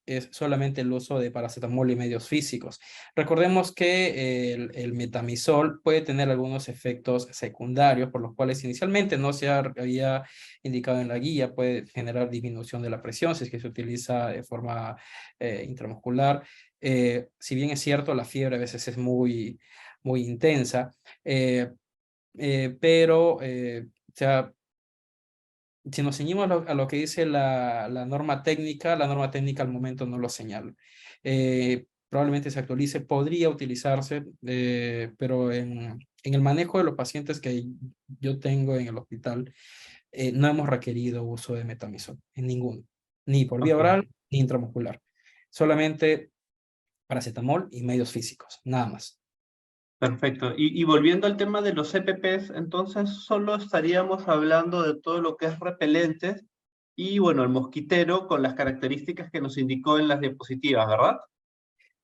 es solamente el uso de paracetamol y medios físicos. Recordemos que el metamisol puede tener algunos efectos secundarios, por los cuales inicialmente no se había indicado en la guía. Puede generar disminución de la presión si es que se utiliza de forma intramuscular. Si bien es cierto, la fiebre a veces es muy intensa, pero o sea, si nos ceñimos a lo que dice la norma técnica al momento no lo señala. Probablemente se actualice, podría utilizarse, pero en el manejo de los pacientes que yo tengo en el hospital, no hemos requerido uso de metamisol, en ninguno, ni por vía Ok. oral ni intramuscular. Solamente paracetamol y medios físicos, nada más. Perfecto. Y volviendo al tema de los EPPs, entonces solo estaríamos hablando de todo lo que es repelentes y, bueno, el mosquitero con las características que nos indicó en las diapositivas, ¿verdad?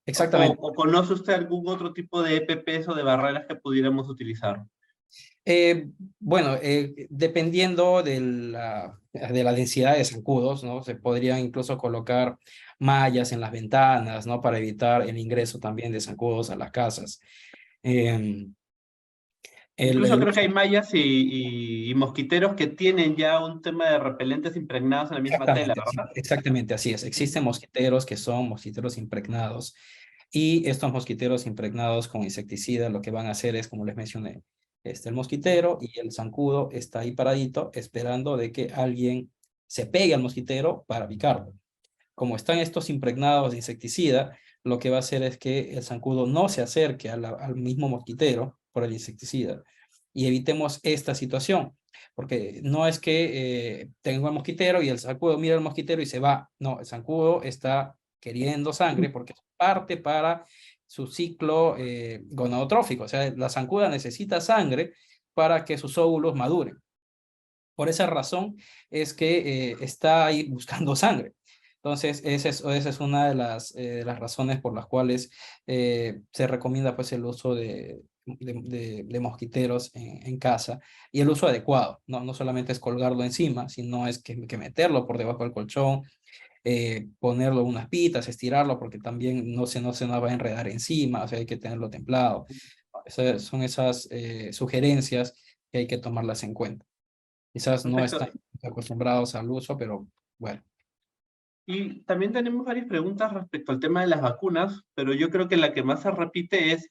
Exactamente. O conoce usted algún otro tipo de EPPs o de barreras que pudiéramos utilizar? Eh, bueno, dependiendo de la densidad de zancudos, ¿no? Se podrían incluso colocar mallas en las ventanas, ¿no? Para evitar el ingreso también de zancudos a las casas. Eh, Incluso el creo que uso- hay mallas y mosquiteros que tienen ya un tema de repelentes impregnados en la misma tela, Exactamente, sí, ¿verdad? exactamente así es. Existen mosquiteros que son mosquiteros impregnados, y estos mosquiteros impregnados con insecticida lo que van a hacer es, como les mencioné, está el mosquitero y el zancudo está ahí paradito esperando de que alguien se pegue al mosquitero para picarlo. Como están estos impregnados de insecticida, lo que va a hacer es que el zancudo no se acerque al mismo mosquitero por el insecticida y evitemos esta situación. Porque no es que tengo el mosquitero y el zancudo mira el mosquitero y se va. No, el zancudo está queriendo sangre porque es parte para su ciclo gonadotrófico. O sea, la zancuda necesita sangre para que sus óvulos maduren. Por esa razón es que está ahí buscando sangre. Entonces, esa es una de las razones por las cuales se recomienda pues, el uso de mosquiteros en casa y el uso adecuado. No solamente es colgarlo encima, sino es que meterlo por debajo del colchón, ponerlo unas pitas, estirarlo, porque también no se nos va a enredar encima, o sea, hay que tenerlo templado. Son esas sugerencias que hay que tomarlas en cuenta. Quizás no Perfecto. están acostumbrados al uso, pero bueno. Y también tenemos varias preguntas respecto al tema de las vacunas, pero yo creo que la que más se repite es,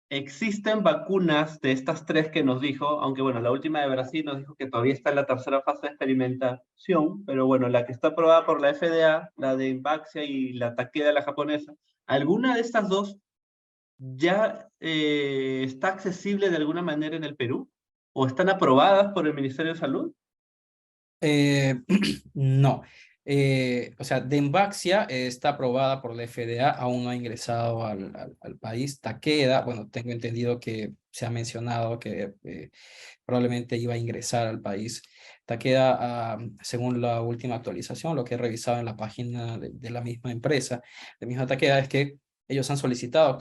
¿existen vacunas de estas tres que nos dijo? Aunque bueno, la última de Brasil nos dijo que todavía está en la tercera fase de experimentación, pero bueno, la que está aprobada por la FDA, la de Invaxia y la Takeda, la japonesa, ¿alguna de estas dos ya está accesible de alguna manera en el Perú? ¿O están aprobadas por el Ministerio de Salud? No. O sea, Demaxia está aprobada por la FDA, aún no ha ingresado al país. Takeda, bueno, tengo entendido que se ha mencionado que probablemente iba a ingresar al país. Takeda, según la última actualización, lo que he revisado en la página de la misma empresa, de misma Takeda, es que ellos han solicitado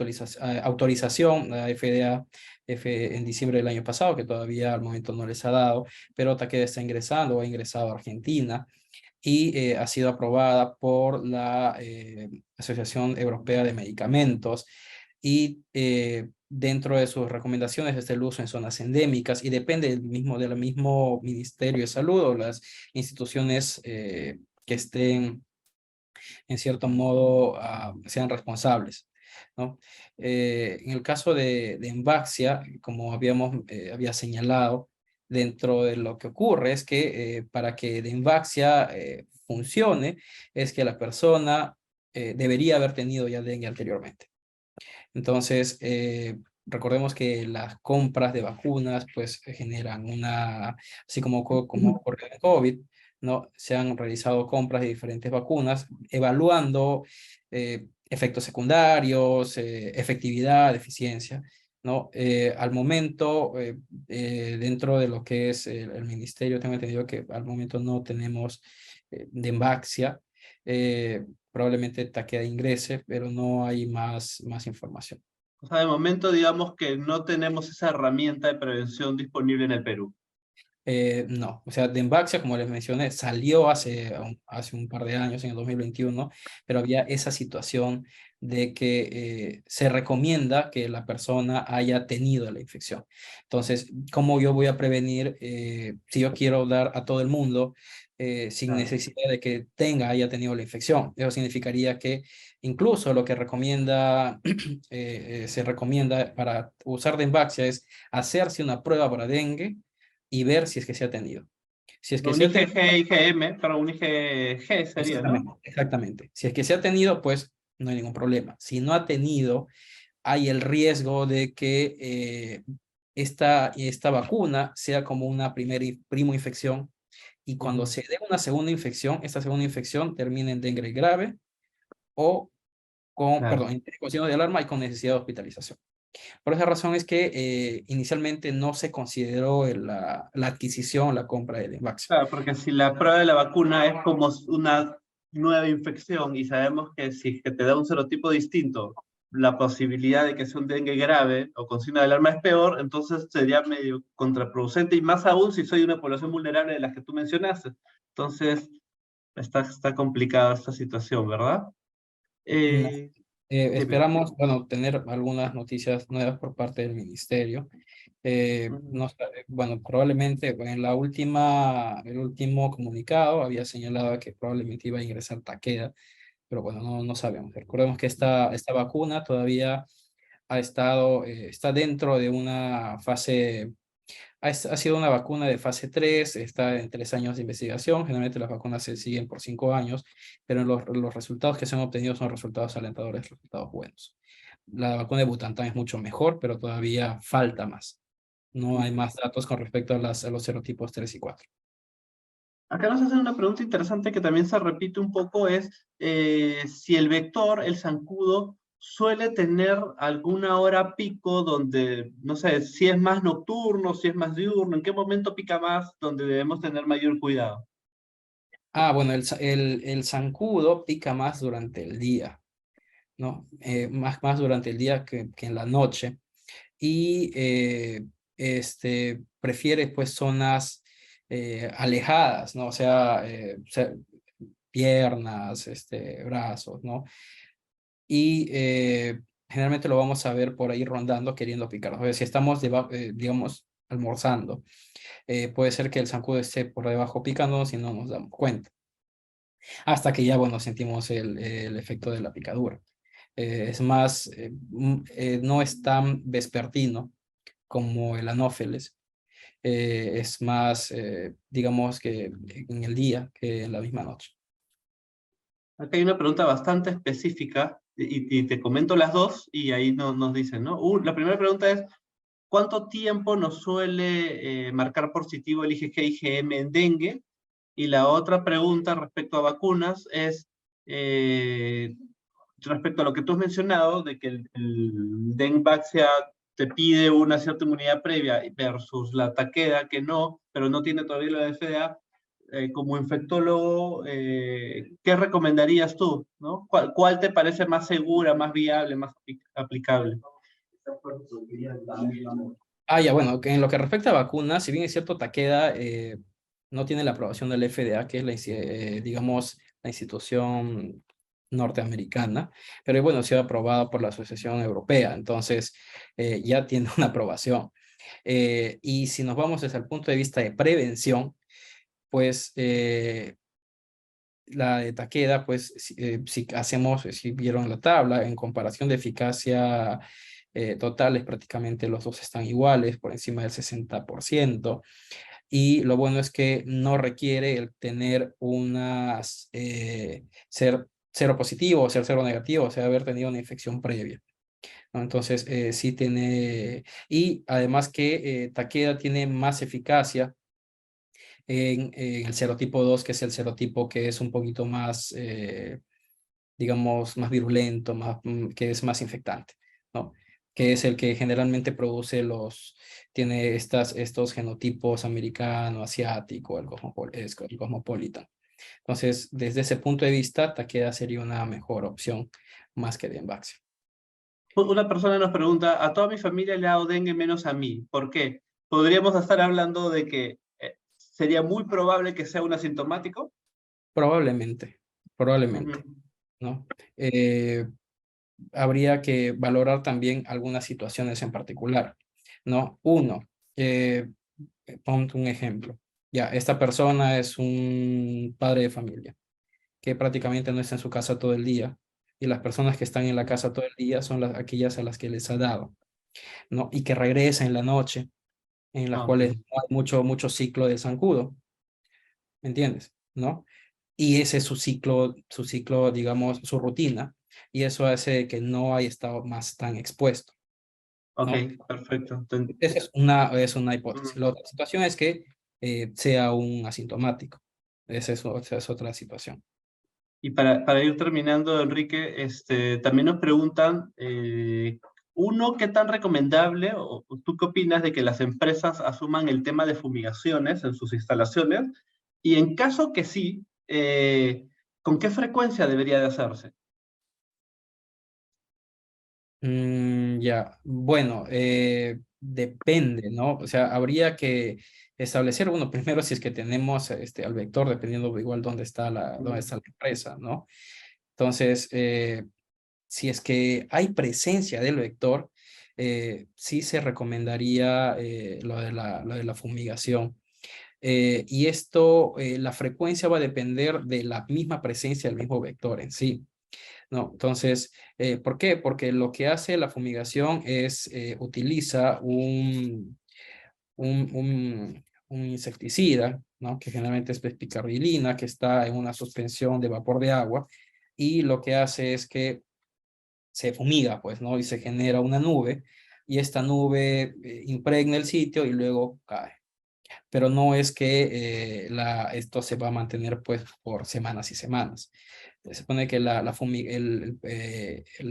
autorización a FDA en diciembre del año pasado, que todavía al momento no les ha dado, pero Takeda está ingresando o ha ingresado a Argentina y ha sido aprobada por la Asociación Europea de Medicamentos y dentro de sus recomendaciones es el uso en zonas endémicas y depende del mismo Ministerio de Salud o las instituciones que estén en cierto modo sean responsables, ¿no? En el caso de Emvaxia, como había señalado, dentro de lo que ocurre es que para que Emvaxia funcione, es que la persona debería haber tenido ya dengue anteriormente. Entonces, recordemos que las compras de vacunas pues generan así como ocurrió en COVID, ¿no? Se han realizado compras de diferentes vacunas, evaluando efectos secundarios, efectividad, eficiencia, ¿no? Al momento, dentro de lo que es el ministerio, tengo entendido que al momento no tenemos Demaxia, probablemente Takeda ingrese, pero no hay más información. O sea, de momento digamos que no tenemos esa herramienta de prevención disponible en el Perú. No, o sea, Demaxia, como les mencioné, salió hace un par de años, en el 2021, pero había esa situación de que se recomienda que la persona haya tenido la infección. Entonces, ¿cómo yo voy a prevenir si yo quiero dar a todo el mundo sin Claro. necesidad de que haya tenido la infección? Eso significaría que incluso lo que se recomienda para usar Demaxia es hacerse una prueba para dengue y ver si es que se ha tenido. Si es que Un se ha tenido, IgG, IgM, pero un IgG sería, ¿no? exactamente. Si es que se ha tenido, pues no hay ningún problema. Si no ha tenido, hay el riesgo de que esta vacuna sea como una prima infección y cuando se dé una segunda infección, esta segunda infección termina en dengue grave o Claro. con signo de alarma y con necesidad de hospitalización. Por esa razón es que inicialmente no se consideró la adquisición, la compra de Demaxia. Claro, porque si la prueba de la vacuna es como una nueva infección y sabemos que si es que te da un serotipo distinto, la posibilidad de que sea un dengue grave o con signo de alarma es peor, entonces sería medio contraproducente y más aún si soy una población vulnerable de las que tú mencionaste. Entonces, está complicada esta situación, ¿verdad? No. Dime. Esperamos, bueno, tener algunas noticias nuevas por parte del ministerio. Bueno, probablemente en el último comunicado había señalado que probablemente iba a ingresar Takeda, pero bueno, no sabemos. Recordemos que esta vacuna todavía está dentro de una fase Ha sido una vacuna de fase 3, está en 3 años de investigación. Generalmente las vacunas se siguen por 5 años, pero los resultados que se han obtenido son resultados alentadores, resultados buenos. La vacuna de Butantan es mucho mejor, pero todavía falta más. No hay más datos con respecto a los serotipos 3 y 4. Acá nos hacen una pregunta interesante que también se repite un poco, es si el vector, el zancudo, suele tener alguna hora pico donde, no sé, si es más nocturno, si es más diurno, en qué momento pica más, donde debemos tener mayor cuidado. Bueno, el zancudo pica más durante el día, ¿no? Más durante el día que en la noche. Y prefiere pues zonas alejadas, ¿no? O sea, piernas, brazos, ¿no? Y generalmente lo vamos a ver por ahí rondando queriendo picar. O sea, si estamos, digamos, almorzando, puede ser que el zancudo esté por debajo picando si no nos damos cuenta. Hasta que ya, bueno, sentimos el efecto de la picadura. Es más, no es tan vespertino como el anófeles. Es más, digamos que en el día que en la misma noche. Acá hay una pregunta bastante específica y te comento las dos y ahí nos dicen, ¿no? La primera pregunta es, ¿cuánto tiempo nos suele marcar positivo el IgG-IgM en dengue? Y la otra pregunta respecto a vacunas es, respecto a lo que tú has mencionado, de que el Dengvaxia te pide una cierta inmunidad previa versus la Takeda que no, pero no tiene todavía la FDA, como infectólogo, ¿qué recomendarías tú? ¿No? ¿Cuál te parece más segura, más viable, más aplicable? Ya, bueno, que en lo que respecta a vacunas, si bien es cierto, Takeda no tiene la aprobación del FDA, que es digamos, la institución norteamericana, pero bueno, ha sido aprobado por la Asociación Europea, entonces ya tiene una aprobación. Y si nos vamos desde el punto de vista de prevención, pues la de Takeda, pues si hacemos, si vieron la tabla, en comparación de eficacia total, prácticamente los dos están iguales, por encima del 60%. Y lo bueno es que no requiere el tener ser cero positivo o ser cero negativo, o sea, haber tenido una infección previa, ¿no? Entonces, sí tiene, y además que Takeda tiene más eficacia en el serotipo 2, que es el serotipo que es un poquito más, digamos, más virulento, que es más infectante, ¿no? Que es el que generalmente tiene estos genotipos americano, asiático, el cosmopolitan. Entonces, desde ese punto de vista, Takeda sería una mejor opción más que Dengvaxia. Una persona nos pregunta, a toda mi familia le ha dado dengue menos a mí. ¿Por qué? ¿Podríamos estar hablando de que sería muy probable que sea un asintomático? Probablemente, ¿no? Habría que valorar también algunas situaciones en particular, ¿no? Uno, ponte un ejemplo. Ya, esta persona es un padre de familia que prácticamente no está en su casa todo el día, y las personas que están en la casa todo el día son aquellas a las que les ha dado, ¿no? Y que regresan en la noche, en las Ok. cuales no hay mucho ciclo de zancudo, ¿me entiendes? ¿No? Y ese es su ciclo, digamos, su rutina, y eso hace que no haya estado más tan expuesto, Ok, ¿no? perfecto. Esa es una hipótesis. La otra situación es que sea un asintomático. Esa es otra situación. Y para ir terminando, Enrique, también nos preguntan, uno, ¿qué tan recomendable o tú qué opinas de que las empresas asuman el tema de fumigaciones en sus instalaciones? Y en caso que sí, ¿con qué frecuencia debería de hacerse? Ya, bueno, depende, ¿no? O sea, habría que establecer, bueno, primero si es que tenemos al vector, dependiendo igual dónde está la empresa, ¿no? Entonces, si es que hay presencia del vector, sí se recomendaría lo de la fumigación. Y esto, la frecuencia va a depender de la misma presencia del mismo vector en sí, ¿no? Entonces, ¿por qué? Porque lo que hace la fumigación es utiliza un insecticida, ¿no? Que generalmente es picarilina, que está en una suspensión de vapor de agua, y lo que hace es que se fumiga, pues, ¿no? Y se genera una nube, y esta nube impregna el sitio y luego cae. Pero no es que esto se va a mantener, pues, por semanas y semanas. Se supone que el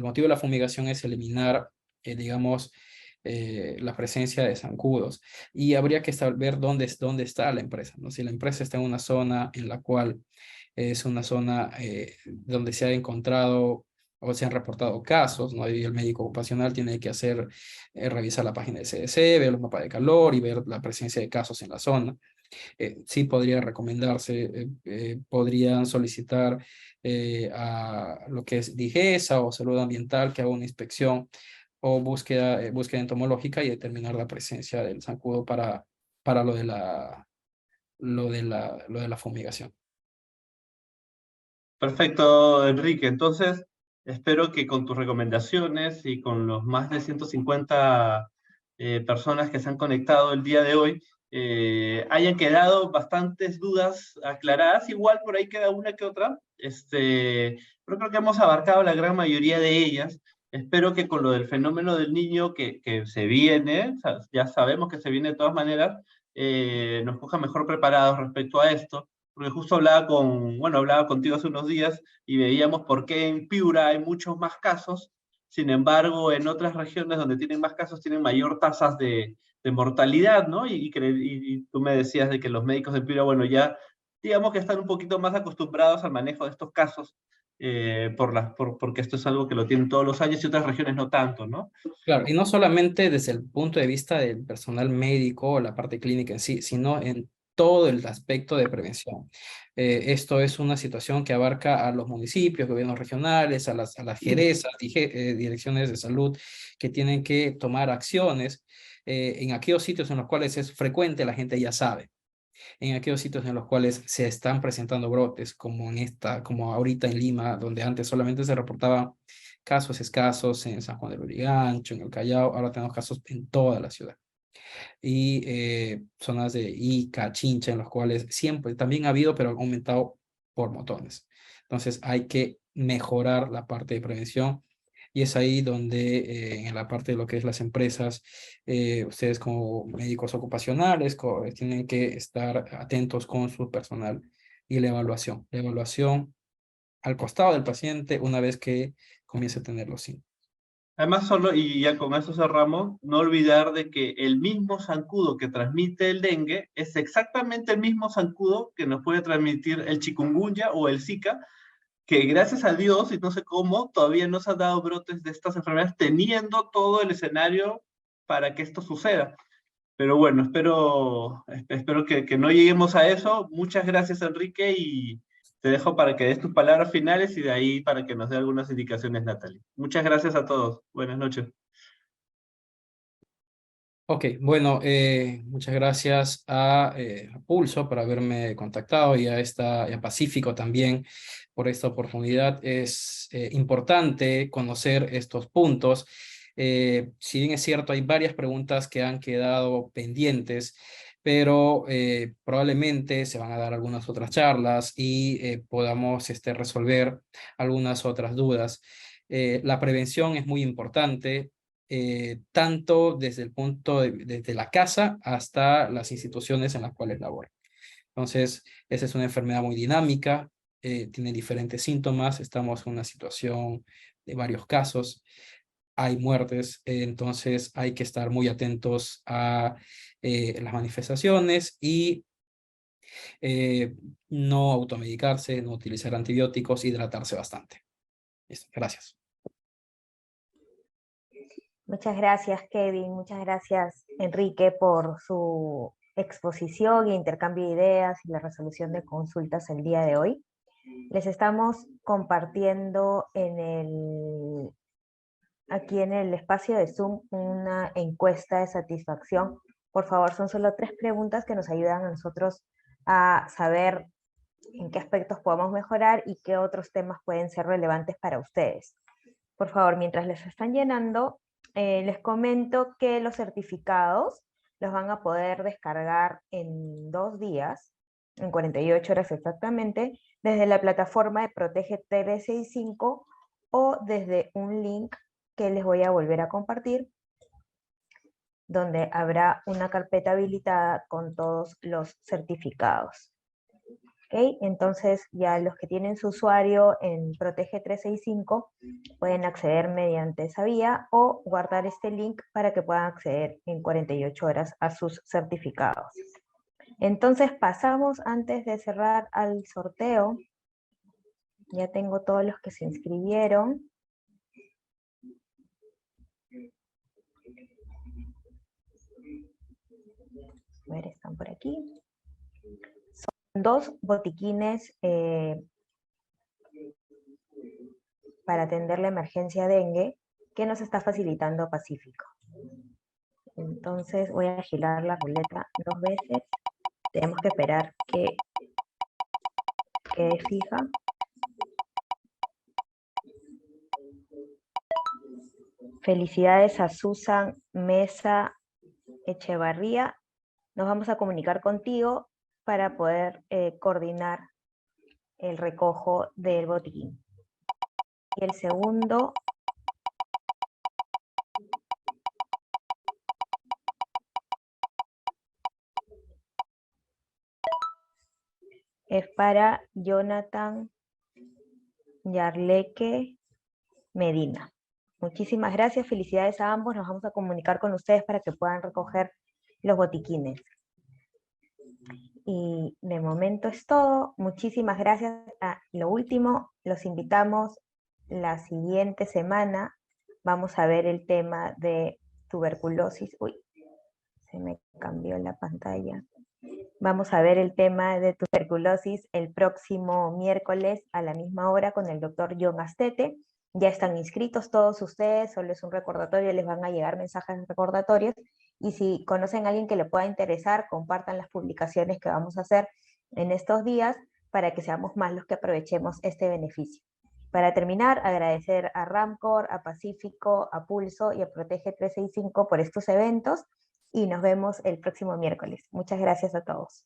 motivo de la fumigación es eliminar, digamos, la presencia de zancudos. Y habría que saber dónde está la empresa, ¿no? Si la empresa está en una zona en la cual es una zona donde se ha encontrado o se han reportado casos, ¿no? Y el médico ocupacional tiene que revisar la página de CDC, ver los mapas de calor y ver la presencia de casos en la zona. Sí podría recomendarse, podrían solicitar a lo que es DIGESA o Salud Ambiental que haga una inspección o búsqueda entomológica y determinar la presencia del zancudo para lo de la fumigación. Perfecto, Enrique. Entonces, espero que con tus recomendaciones y con los más de 150 personas que se han conectado el día de hoy, hayan quedado bastantes dudas aclaradas. Igual por ahí queda una que otra, pero creo que hemos abarcado la gran mayoría de ellas. Espero que con lo del fenómeno del niño que se viene, ya sabemos que se viene de todas maneras, nos coja mejor preparados respecto a esto, porque justo hablaba contigo hace unos días y veíamos por qué en Piura hay muchos más casos. Sin embargo, en otras regiones donde tienen más casos tienen mayor tasas de mortalidad, ¿no? Y tú me decías de que los médicos de Piura, bueno, ya digamos que están un poquito más acostumbrados al manejo de estos casos, porque esto es algo que lo tienen todos los años y otras regiones no tanto, ¿no? Claro, y no solamente desde el punto de vista del personal médico o la parte clínica en sí, sino en todo el aspecto de prevención. Esto es una situación que abarca a los municipios, gobiernos regionales, a las jerezas, direcciones de salud, que tienen que tomar acciones en aquellos sitios en los cuales es frecuente, la gente ya sabe. En aquellos sitios en los cuales se están presentando brotes, como ahorita en Lima, donde antes solamente se reportaban casos escasos en San Juan del Lurigancho, en el Callao, ahora tenemos casos en toda la ciudad. Y zonas de Ica, Chincha, en los cuales siempre también ha habido, pero ha aumentado por montones. Entonces hay que mejorar la parte de prevención. Y es ahí donde en la parte de lo que es las empresas, ustedes como médicos ocupacionales tienen que estar atentos con su personal y la evaluación. La evaluación al costado del paciente una vez que comience a tener los síntomas. Además, y ya con eso cerramos, no olvidar de que el mismo zancudo que transmite el dengue es exactamente el mismo zancudo que nos puede transmitir el chikungunya o el Zika, que gracias a Dios, y no sé cómo, todavía no se han dado brotes de estas enfermedades, teniendo todo el escenario para que esto suceda. Pero bueno, espero que no lleguemos a eso. Muchas gracias, Enrique, y te dejo para que des tus palabras finales y de ahí para que nos dé algunas indicaciones, Natalie. Muchas gracias a todos. Buenas noches. Ok, bueno, muchas gracias a Pulso por haberme contactado y y a Pacífico también por esta oportunidad. Es importante conocer estos puntos. Si bien es cierto, hay varias preguntas que han quedado pendientes, pero probablemente se van a dar algunas otras charlas y podamos resolver algunas otras dudas. La prevención es muy importante. Tanto desde el desde la casa hasta las instituciones en las cuales labora. Entonces, esa es una enfermedad muy dinámica, tiene diferentes síntomas, estamos en una situación de varios casos, hay muertes, entonces hay que estar muy atentos a las manifestaciones y no automedicarse, no utilizar antibióticos, hidratarse bastante. Listo, gracias. Muchas gracias, Kevin. Muchas gracias, Enrique, por su exposición e intercambio de ideas y la resolución de consultas el día de hoy. Les estamos compartiendo aquí en el espacio de Zoom una encuesta de satisfacción. Por favor, son solo 3 preguntas que nos ayudan a nosotros a saber en qué aspectos podemos mejorar y qué otros temas pueden ser relevantes para ustedes. Por favor, mientras les están llenando, les comento que los certificados los van a poder descargar en 2 días, en 48 horas exactamente, desde la plataforma de Protege 365 o desde un link que les voy a volver a compartir, donde habrá una carpeta habilitada con todos los certificados. ¿Okay? Entonces ya los que tienen su usuario en Protege 365 pueden acceder mediante esa vía o guardar este link para que puedan acceder en 48 horas a sus certificados. Entonces pasamos, antes de cerrar, al sorteo. Ya tengo todos los que se inscribieron. A ver, están por aquí. Son 2 botiquines para atender la emergencia dengue que nos está facilitando Pacífico. Entonces voy a girar la ruleta 2 veces. Tenemos que esperar que quede fija. Felicidades a Susan Mesa Echevarría. Nos vamos a comunicar contigo para poder coordinar el recojo del botiquín. Y el segundo es para Jonathan Yarleque Medina. Muchísimas gracias, felicidades a ambos. Nos vamos a comunicar con ustedes para que puedan recoger los botiquines. Y de momento es todo. Muchísimas gracias. Lo último, los invitamos la siguiente semana. Vamos a ver el tema de tuberculosis. Uy, se me cambió la pantalla. Vamos a ver el tema de tuberculosis el próximo miércoles a la misma hora con el doctor John Astete. Ya están inscritos todos ustedes, solo es un recordatorio, les van a llegar mensajes recordatorios, y si conocen a alguien que le pueda interesar, compartan las publicaciones que vamos a hacer en estos días para que seamos más los que aprovechemos este beneficio. Para terminar, agradecer a Ramcor, a Pacífico, a Pulso y a Protege 365 por estos eventos, y nos vemos el próximo miércoles. Muchas gracias a todos.